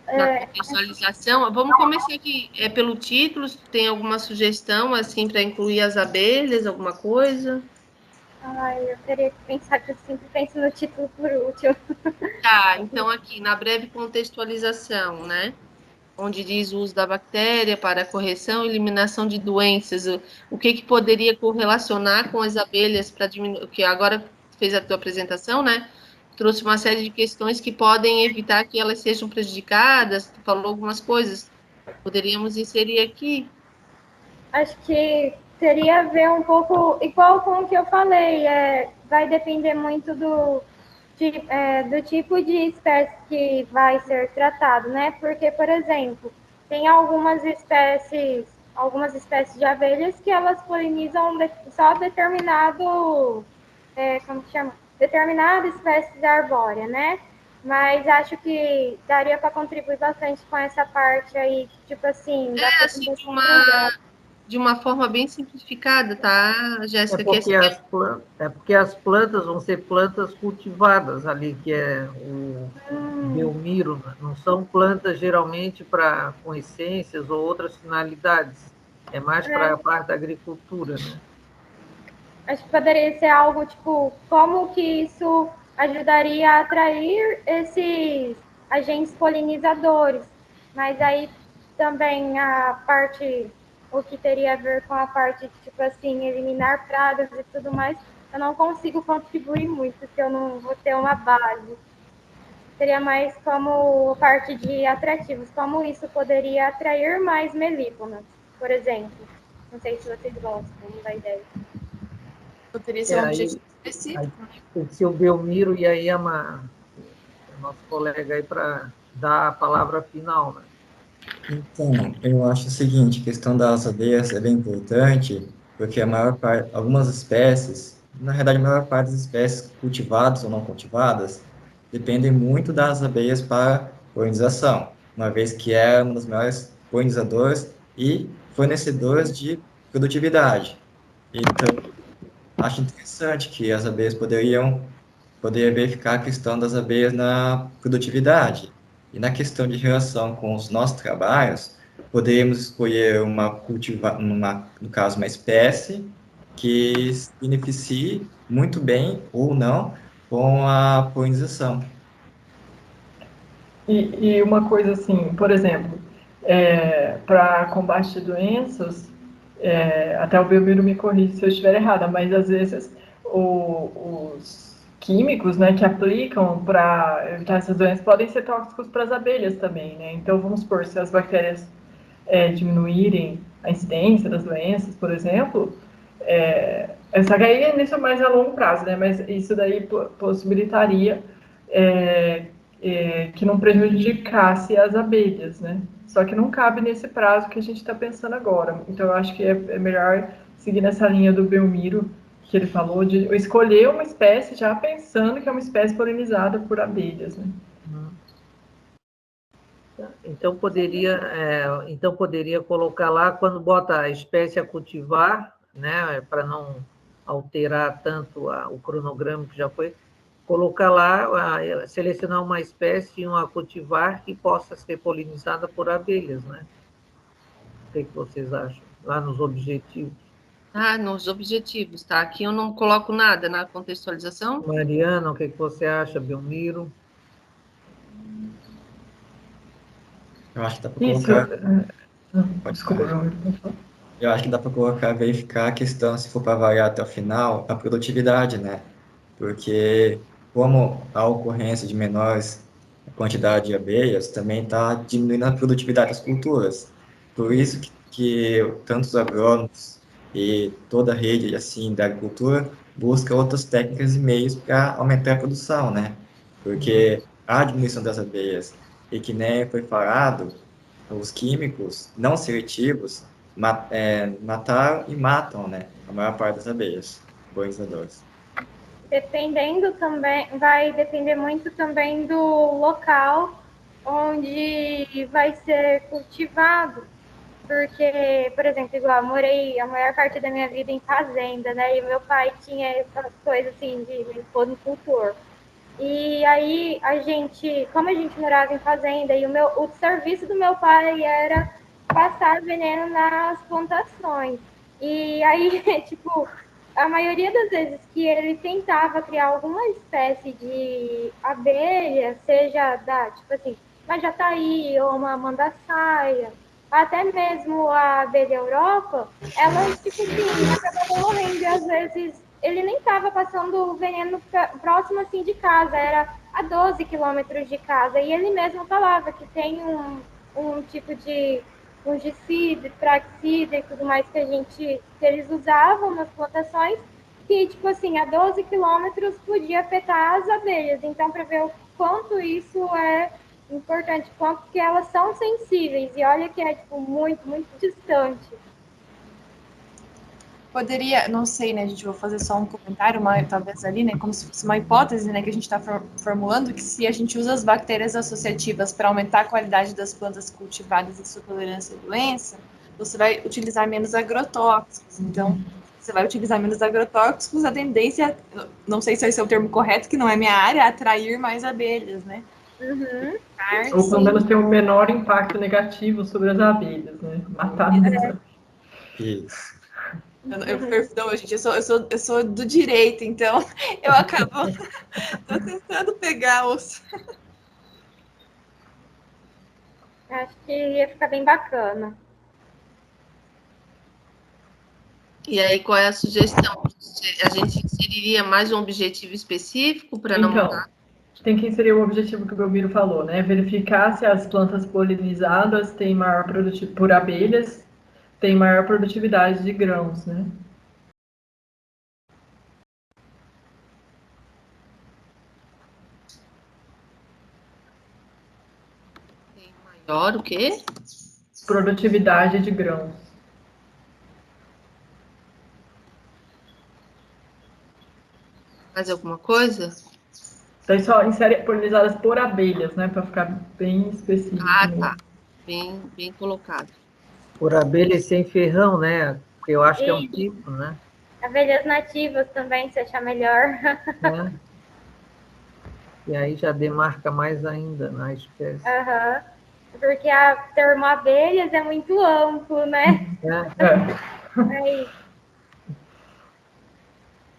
Na contextualização? Vamos começar aqui pelo título, se tem alguma sugestão, assim, para incluir as abelhas, alguma coisa? Eu teria que pensar, que eu sempre penso no título por último. Tá, então aqui, na breve contextualização, né? Onde diz o uso da bactéria para correção e eliminação de doenças, o que poderia correlacionar com as abelhas para diminuir, que agora fez a tua apresentação, né? Trouxe uma série de questões que podem evitar que elas sejam prejudicadas, tu falou algumas coisas, poderíamos inserir aqui. Acho que teria a ver um pouco, igual com o que eu falei, vai depender muito do tipo de espécie que vai ser tratado, né? Porque, por exemplo, tem algumas espécies de abelhas que elas polinizam só determinado, como que chama? Determinada espécie arbórea, né? Mas acho que daria para contribuir bastante com essa parte aí, tipo assim, da Assim, de uma forma bem simplificada, tá, Jéssica? É porque as plantas vão ser plantas cultivadas ali, que é o Belmiro, não são plantas geralmente com essências ou outras finalidades, é mais para a parte da agricultura, né? Acho que poderia ser algo tipo, como que isso ajudaria a atrair esses agentes polinizadores, mas aí também o que teria a ver com a parte, tipo assim, eliminar pragas e tudo mais, eu não consigo contribuir muito se eu não vou ter uma base. Seria mais como parte de atrativos, como isso poderia atrair mais melíponas, por exemplo. Não sei se vocês gostam da ideia. Poderia ser um objetivo específico. Tem que ser o Belmiro e aí o nosso colega aí para dar a palavra final, né? Então, eu acho o seguinte, a questão das abelhas é bem importante, porque a maior parte, algumas espécies, na realidade, a maior parte das espécies cultivadas ou não cultivadas, dependem muito das abelhas para polinização, uma vez que é uma das maiores polinizadoras e fornecedoras de produtividade. Então, acho interessante que as abelhas poderia verificar a questão das abelhas na produtividade. E na questão de relação com os nossos trabalhos, poderíamos escolher no caso, uma espécie que se beneficie muito bem ou não com a polinização. E uma coisa assim, por exemplo, para combate de doenças, até o Belmiro me corrige se eu estiver errada, mas às vezes os químicos, né, que aplicam para evitar essas doenças podem ser tóxicos para as abelhas também, né? Então, vamos supor, se as bactérias diminuírem a incidência das doenças, por exemplo, só que aí isso é mais a longo prazo, né? Mas isso daí possibilitaria que não prejudicasse as abelhas, né? Só que não cabe nesse prazo que a gente está pensando agora. Então, eu acho que é melhor seguir nessa linha do Belmiro, que ele falou, de escolher uma espécie já pensando que é uma espécie polinizada por abelhas, né? Então poderia colocar lá, quando bota a espécie a cultivar, né, para não alterar tanto o cronograma que já foi, colocar lá, selecionar uma espécie, a cultivar que possa ser polinizada por abelhas, né? O que vocês acham? Lá nos objetivos. Nos objetivos, tá? Aqui eu não coloco nada na contextualização. Mariana, o que você acha, Belmiro? Eu acho que dá para Isso. colocar. Desculpa, João. Eu acho que dá para colocar, verificar a questão, se for para variar até o final, a produtividade, né? Porque como a ocorrência de menores quantidade de abelhas também está diminuindo a produtividade das culturas. Por isso que tantos agrônomos e toda a rede assim da agricultura busca outras técnicas e meios para aumentar a produção, né? Porque a diminuição das abelhas e que nem foi falado, os químicos não seletivos mataram e matam, né? A maior parte das abelhas polinizadores. Dependendo também, vai depender muito também do local onde vai ser cultivado. Porque, por exemplo, igual eu morei a maior parte da minha vida em fazenda, né? E meu pai tinha essa coisa assim de ponicultor. E aí como a gente morava em fazenda, e o serviço do meu pai era passar veneno nas plantações. E aí, tipo, a maioria das vezes que ele tentava criar alguma espécie de abelha, seja tipo assim, uma jataí ou uma mandaçaia, até mesmo a abelha Europa, ela, tipo assim, acabava morrendo. E às vezes ele nem estava passando veneno próximo assim de casa, era a 12 quilômetros de casa. E ele mesmo falava que tem um tipo de fungicida, praxida e tudo mais que eles usavam nas plantações, que, tipo assim, a 12 quilômetros podia afetar as abelhas. Então, para ver o quanto isso é importante, quanto que elas são sensíveis. E olha que é, tipo, muito, muito distante. Poderia, não sei, né, a gente vai fazer só um comentário, talvez ali, né, como se fosse uma hipótese, né, que a gente está formulando, que se a gente usa as bactérias associativas para aumentar a qualidade das plantas cultivadas e sua tolerância à doença, você vai utilizar menos agrotóxicos. Então, você vai utilizar menos agrotóxicos, a tendência, não sei se esse é o termo correto, que não é minha área, é atrair mais abelhas, né? Uhum. Ou pelo menos ter um menor impacto negativo sobre as abelhas, né? Matar menos. Isso. Não, gente, eu sou do direito, então eu acabo tô tentando pegar os. Acho que ia ficar bem bacana. E aí, qual é a sugestão? A gente inseriria mais um objetivo específico para não mudar? Tem que inserir o objetivo que o Belmiro falou, né? Verificar se as plantas polinizadas têm maior produtividade por abelhas, têm maior produtividade de grãos, né? Tem maior o quê? Produtividade de grãos. Mais alguma coisa? Então, só insere polinizadas por abelhas, né? Para ficar bem específico. Tá. Bem colocado. Por abelha sem ferrão, né? Porque eu acho que é um tipo, né? Abelhas nativas também, se achar melhor. É. E aí já demarca mais ainda na espécie. Uhum. Porque a termo abelhas é muito amplo, né? Aí.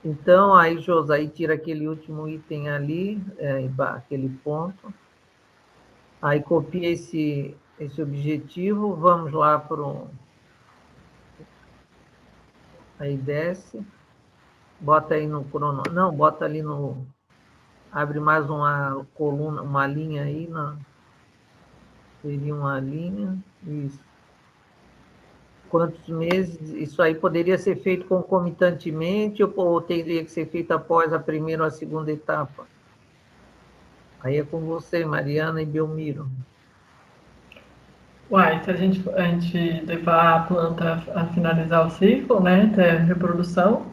Então, aí, Josaí tira aquele último item ali, aquele ponto. Aí copia esse objetivo, vamos lá para o... Aí desce, bota aí no crono... Não, bota ali no... Abre mais uma coluna, uma linha aí, seria uma linha, isso. Quantos meses? Isso aí poderia ser feito concomitantemente ou teria que ser feito após a primeira ou a segunda etapa? Aí é com você, Mariana e Belmiro. Uai, se a gente levar a planta a finalizar o ciclo, né, até a reprodução,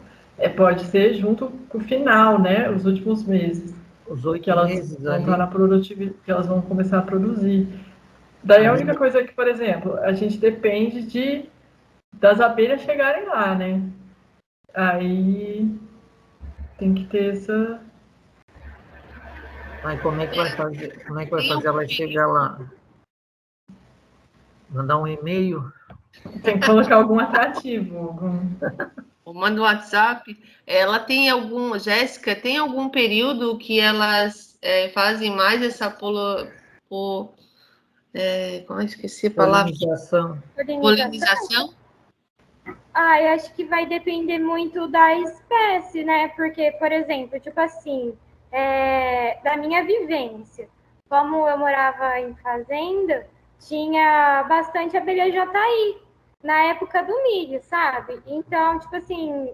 pode ser junto com o final, né, os últimos meses, Os que 8 elas meses vão estar ali. na produtividade, que elas vão começar a produzir. Daí a única Ali, coisa é que, por exemplo, a gente depende das abelhas chegarem lá, né? Aí tem que ter essa. aí como é que vai fazer? Como é que vai Tem fazer ela chegar lá? Mandar um e-mail? Tem que colocar algum atrativo. Manda um WhatsApp. Ela tem algum, Jéssica, tem algum período que elas fazem mais essa como é que esqueci a palavra? Polinização. Polinização? Polinização? Eu acho que vai depender muito da espécie, né? Porque, por exemplo, tipo assim, da minha vivência, como eu morava em fazenda, tinha bastante abelha jataí na época do milho, sabe? Então, tipo assim,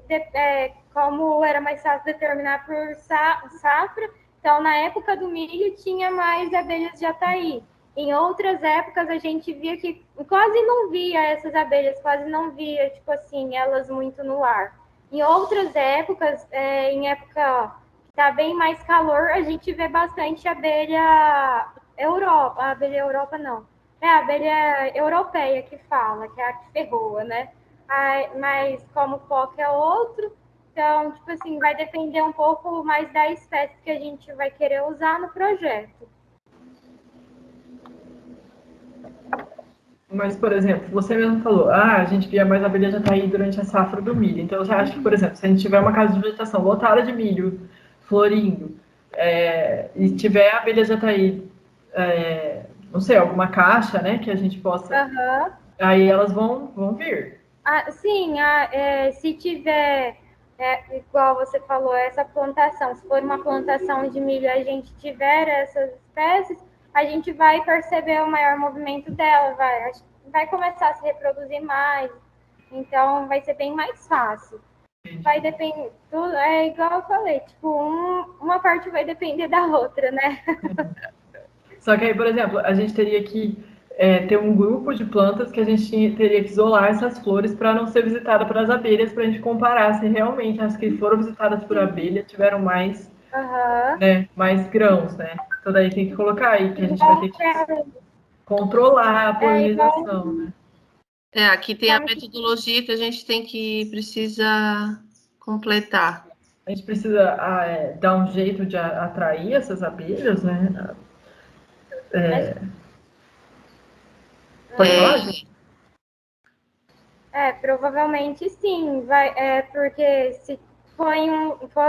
como era mais fácil determinar por safra, então na época do milho tinha mais abelhas jataí. Em outras épocas a gente via que quase não via essas abelhas, quase não via, tipo assim, elas muito no ar. Em outras épocas, em época que tá bem mais calor, a gente vê bastante abelha Europa, abelha Europa não, a abelha europeia que fala, que é a que ferroa, né? Mas como o foco é outro, então, tipo assim, vai depender um pouco mais da espécie que a gente vai querer usar no projeto. Mas, por exemplo, você mesmo falou, a gente via mais abelha jataí durante a safra do milho. Então, você acha que, por exemplo, se a gente tiver uma casa de vegetação lotada de milho, florindo, e tiver abelha jataí, não sei, alguma caixa, né, que a gente possa... Aham. Aí elas vão vir. Sim, se tiver, igual você falou, essa plantação, se for uma plantação de milho, a gente tiver essas espécies, a gente vai perceber o maior movimento dela, vai começar a se reproduzir mais, então vai ser bem mais fácil. Vai depender, tudo, igual eu falei, tipo, uma parte vai depender da outra, né? Só que aí, por exemplo, a gente teria que ter um grupo de plantas que a gente teria que isolar essas flores para não ser visitada pelas abelhas, para a gente comparar se realmente as que foram visitadas por abelha tiveram mais, Aham. né, mais grãos, né? Então daí tem que colocar aí que a gente vai ter que controlar a Igual, polinização, né? Aqui tem a como que metodologia que a gente precisa completar. A gente precisa dar um jeito de atrair essas abelhas, né? Pode falar, gente? Provavelmente sim, porque se for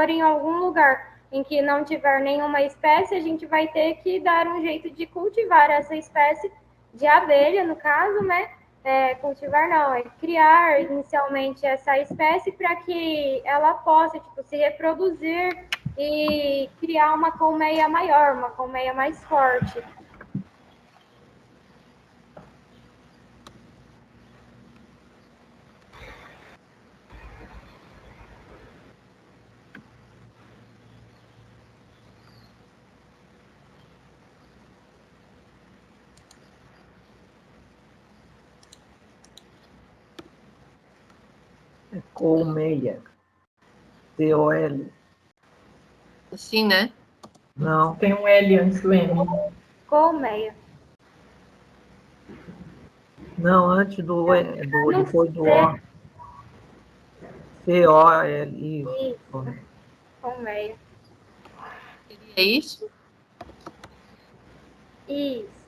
em algum lugar em que não tiver nenhuma espécie, a gente vai ter que dar um jeito de cultivar essa espécie de abelha, no caso, né? Cultivar não, criar inicialmente essa espécie para que ela possa, tipo, se reproduzir e criar uma colmeia maior, uma colmeia mais forte. Colmeia. C-O-L. Assim, né? Não, Tem um L antes do M. Colmeia. não, antes Não depois do sei. O. C-O-L, isso. Isso, colmeia. Seria isso? Isso.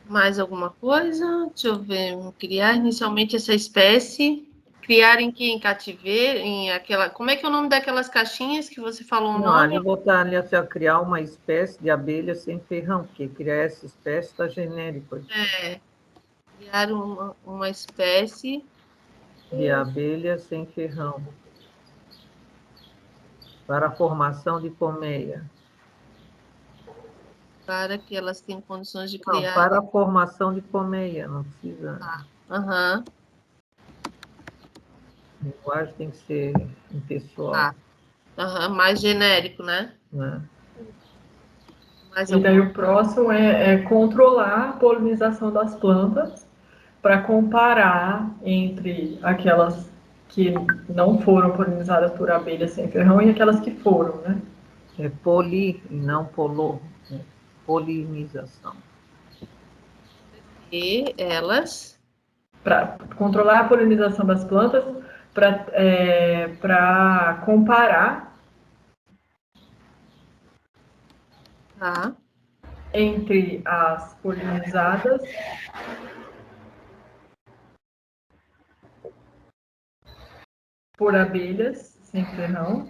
Mais alguma coisa? Deixa eu ver. Criar inicialmente essa espécie. Criar em que? Em cativeiro? Em aquela. Como é que é o nome daquelas caixinhas que você falou o Não, ali nome? botar ali assim, ó, criar uma espécie de abelha sem ferrão, porque criar essa espécie está genérico. Criar uma espécie De abelha sem ferrão. Para a formação de colmeia. para que elas tenham condições de Não, criar. para a formação de colmeia, não precisa. Aham. A linguagem tem que ser impessoal. Tá. Aham. Mais genérico, né? Né? Mas E daí o próximo é controlar a polinização das plantas para comparar entre aquelas que não foram polinizadas por abelhas sem ferrão e aquelas que foram, né? É poli e não polor. Né? Polinização. e elas Para controlar a polinização das plantas, para comparar tá? entre as polinizadas por abelhas sem ferrão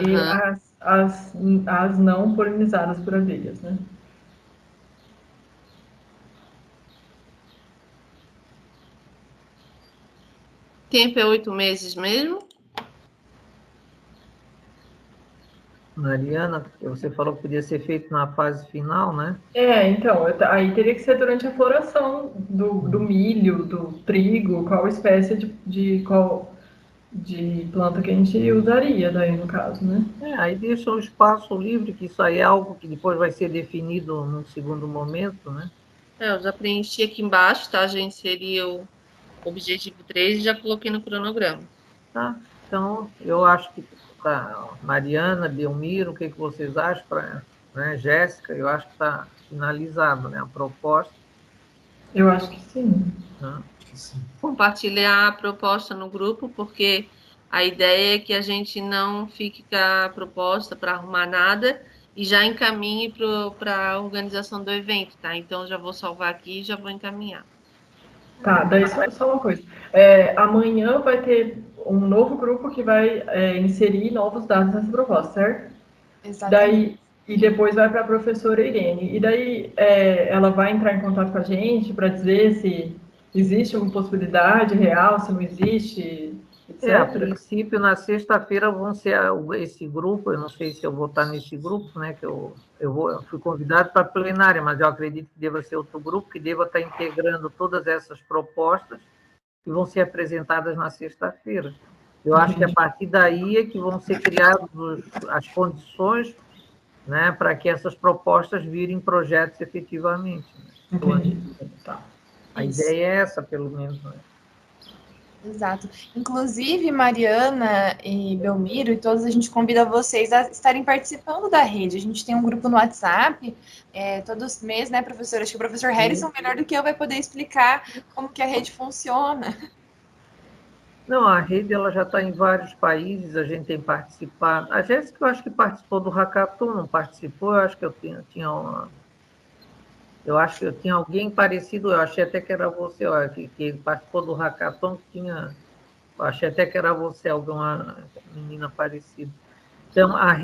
e Aham. as não polinizadas por abelhas, né? Tempo é 8 meses mesmo? Mariana, você falou que podia ser feito na fase final, né? Então, aí teria que ser durante a floração do milho, do trigo, qual espécie de planta que a gente usaria daí, no caso, né? Aí deixa o espaço livre, que isso aí é algo que depois vai ser definido num segundo momento, né? Eu já preenchi aqui embaixo, tá? Já inseri o objetivo 3 e já coloquei no cronograma. Tá? Então, eu acho que tá, Mariana, Belmiro, o que vocês acham? Né? Jéssica, eu acho que está finalizado, né? A proposta. Eu acho que sim. Né? Compartilhar a proposta no grupo, porque a ideia é que a gente não fique com a proposta para arrumar nada e já encaminhe para a organização do evento, tá? Então, já vou salvar aqui e já vou encaminhar. Tá, daí só uma coisa. Amanhã vai ter um novo grupo que vai inserir novos dados nessa proposta, certo? Exatamente. E depois vai para a professora Irene. E daí ela vai entrar em contato com a gente para dizer se existe uma possibilidade real, se não existe, A etc. princípio, na sexta-feira vão ser esse grupo, eu não sei se eu vou estar nesse grupo, né? Que eu fui convidado para a plenária, mas eu acredito que deva ser outro grupo, que deva estar integrando todas essas propostas que vão ser apresentadas na sexta-feira. Eu acho que a partir daí é que vão ser criadas as condições, né, para que essas propostas virem projetos efetivamente. Né? Entendi. Tá. A Isso. ideia é essa, pelo menos. Né? Exato. Inclusive, Mariana e Belmiro e todos, a gente convida vocês a estarem participando da rede. A gente tem um grupo no WhatsApp, todos os meses, né, professor? Acho que o professor Harrison, melhor do que eu, vai poder explicar como que a rede funciona. Não, a rede ela já está em vários países, a gente tem participado. A Jéssica, eu acho que participou do Hackathon, não participou? Eu acho que eu acho que eu tinha alguém parecido, eu achei até que era você, ó, que participou do Hackathon, eu achei até que era você, alguma menina parecida. Então, a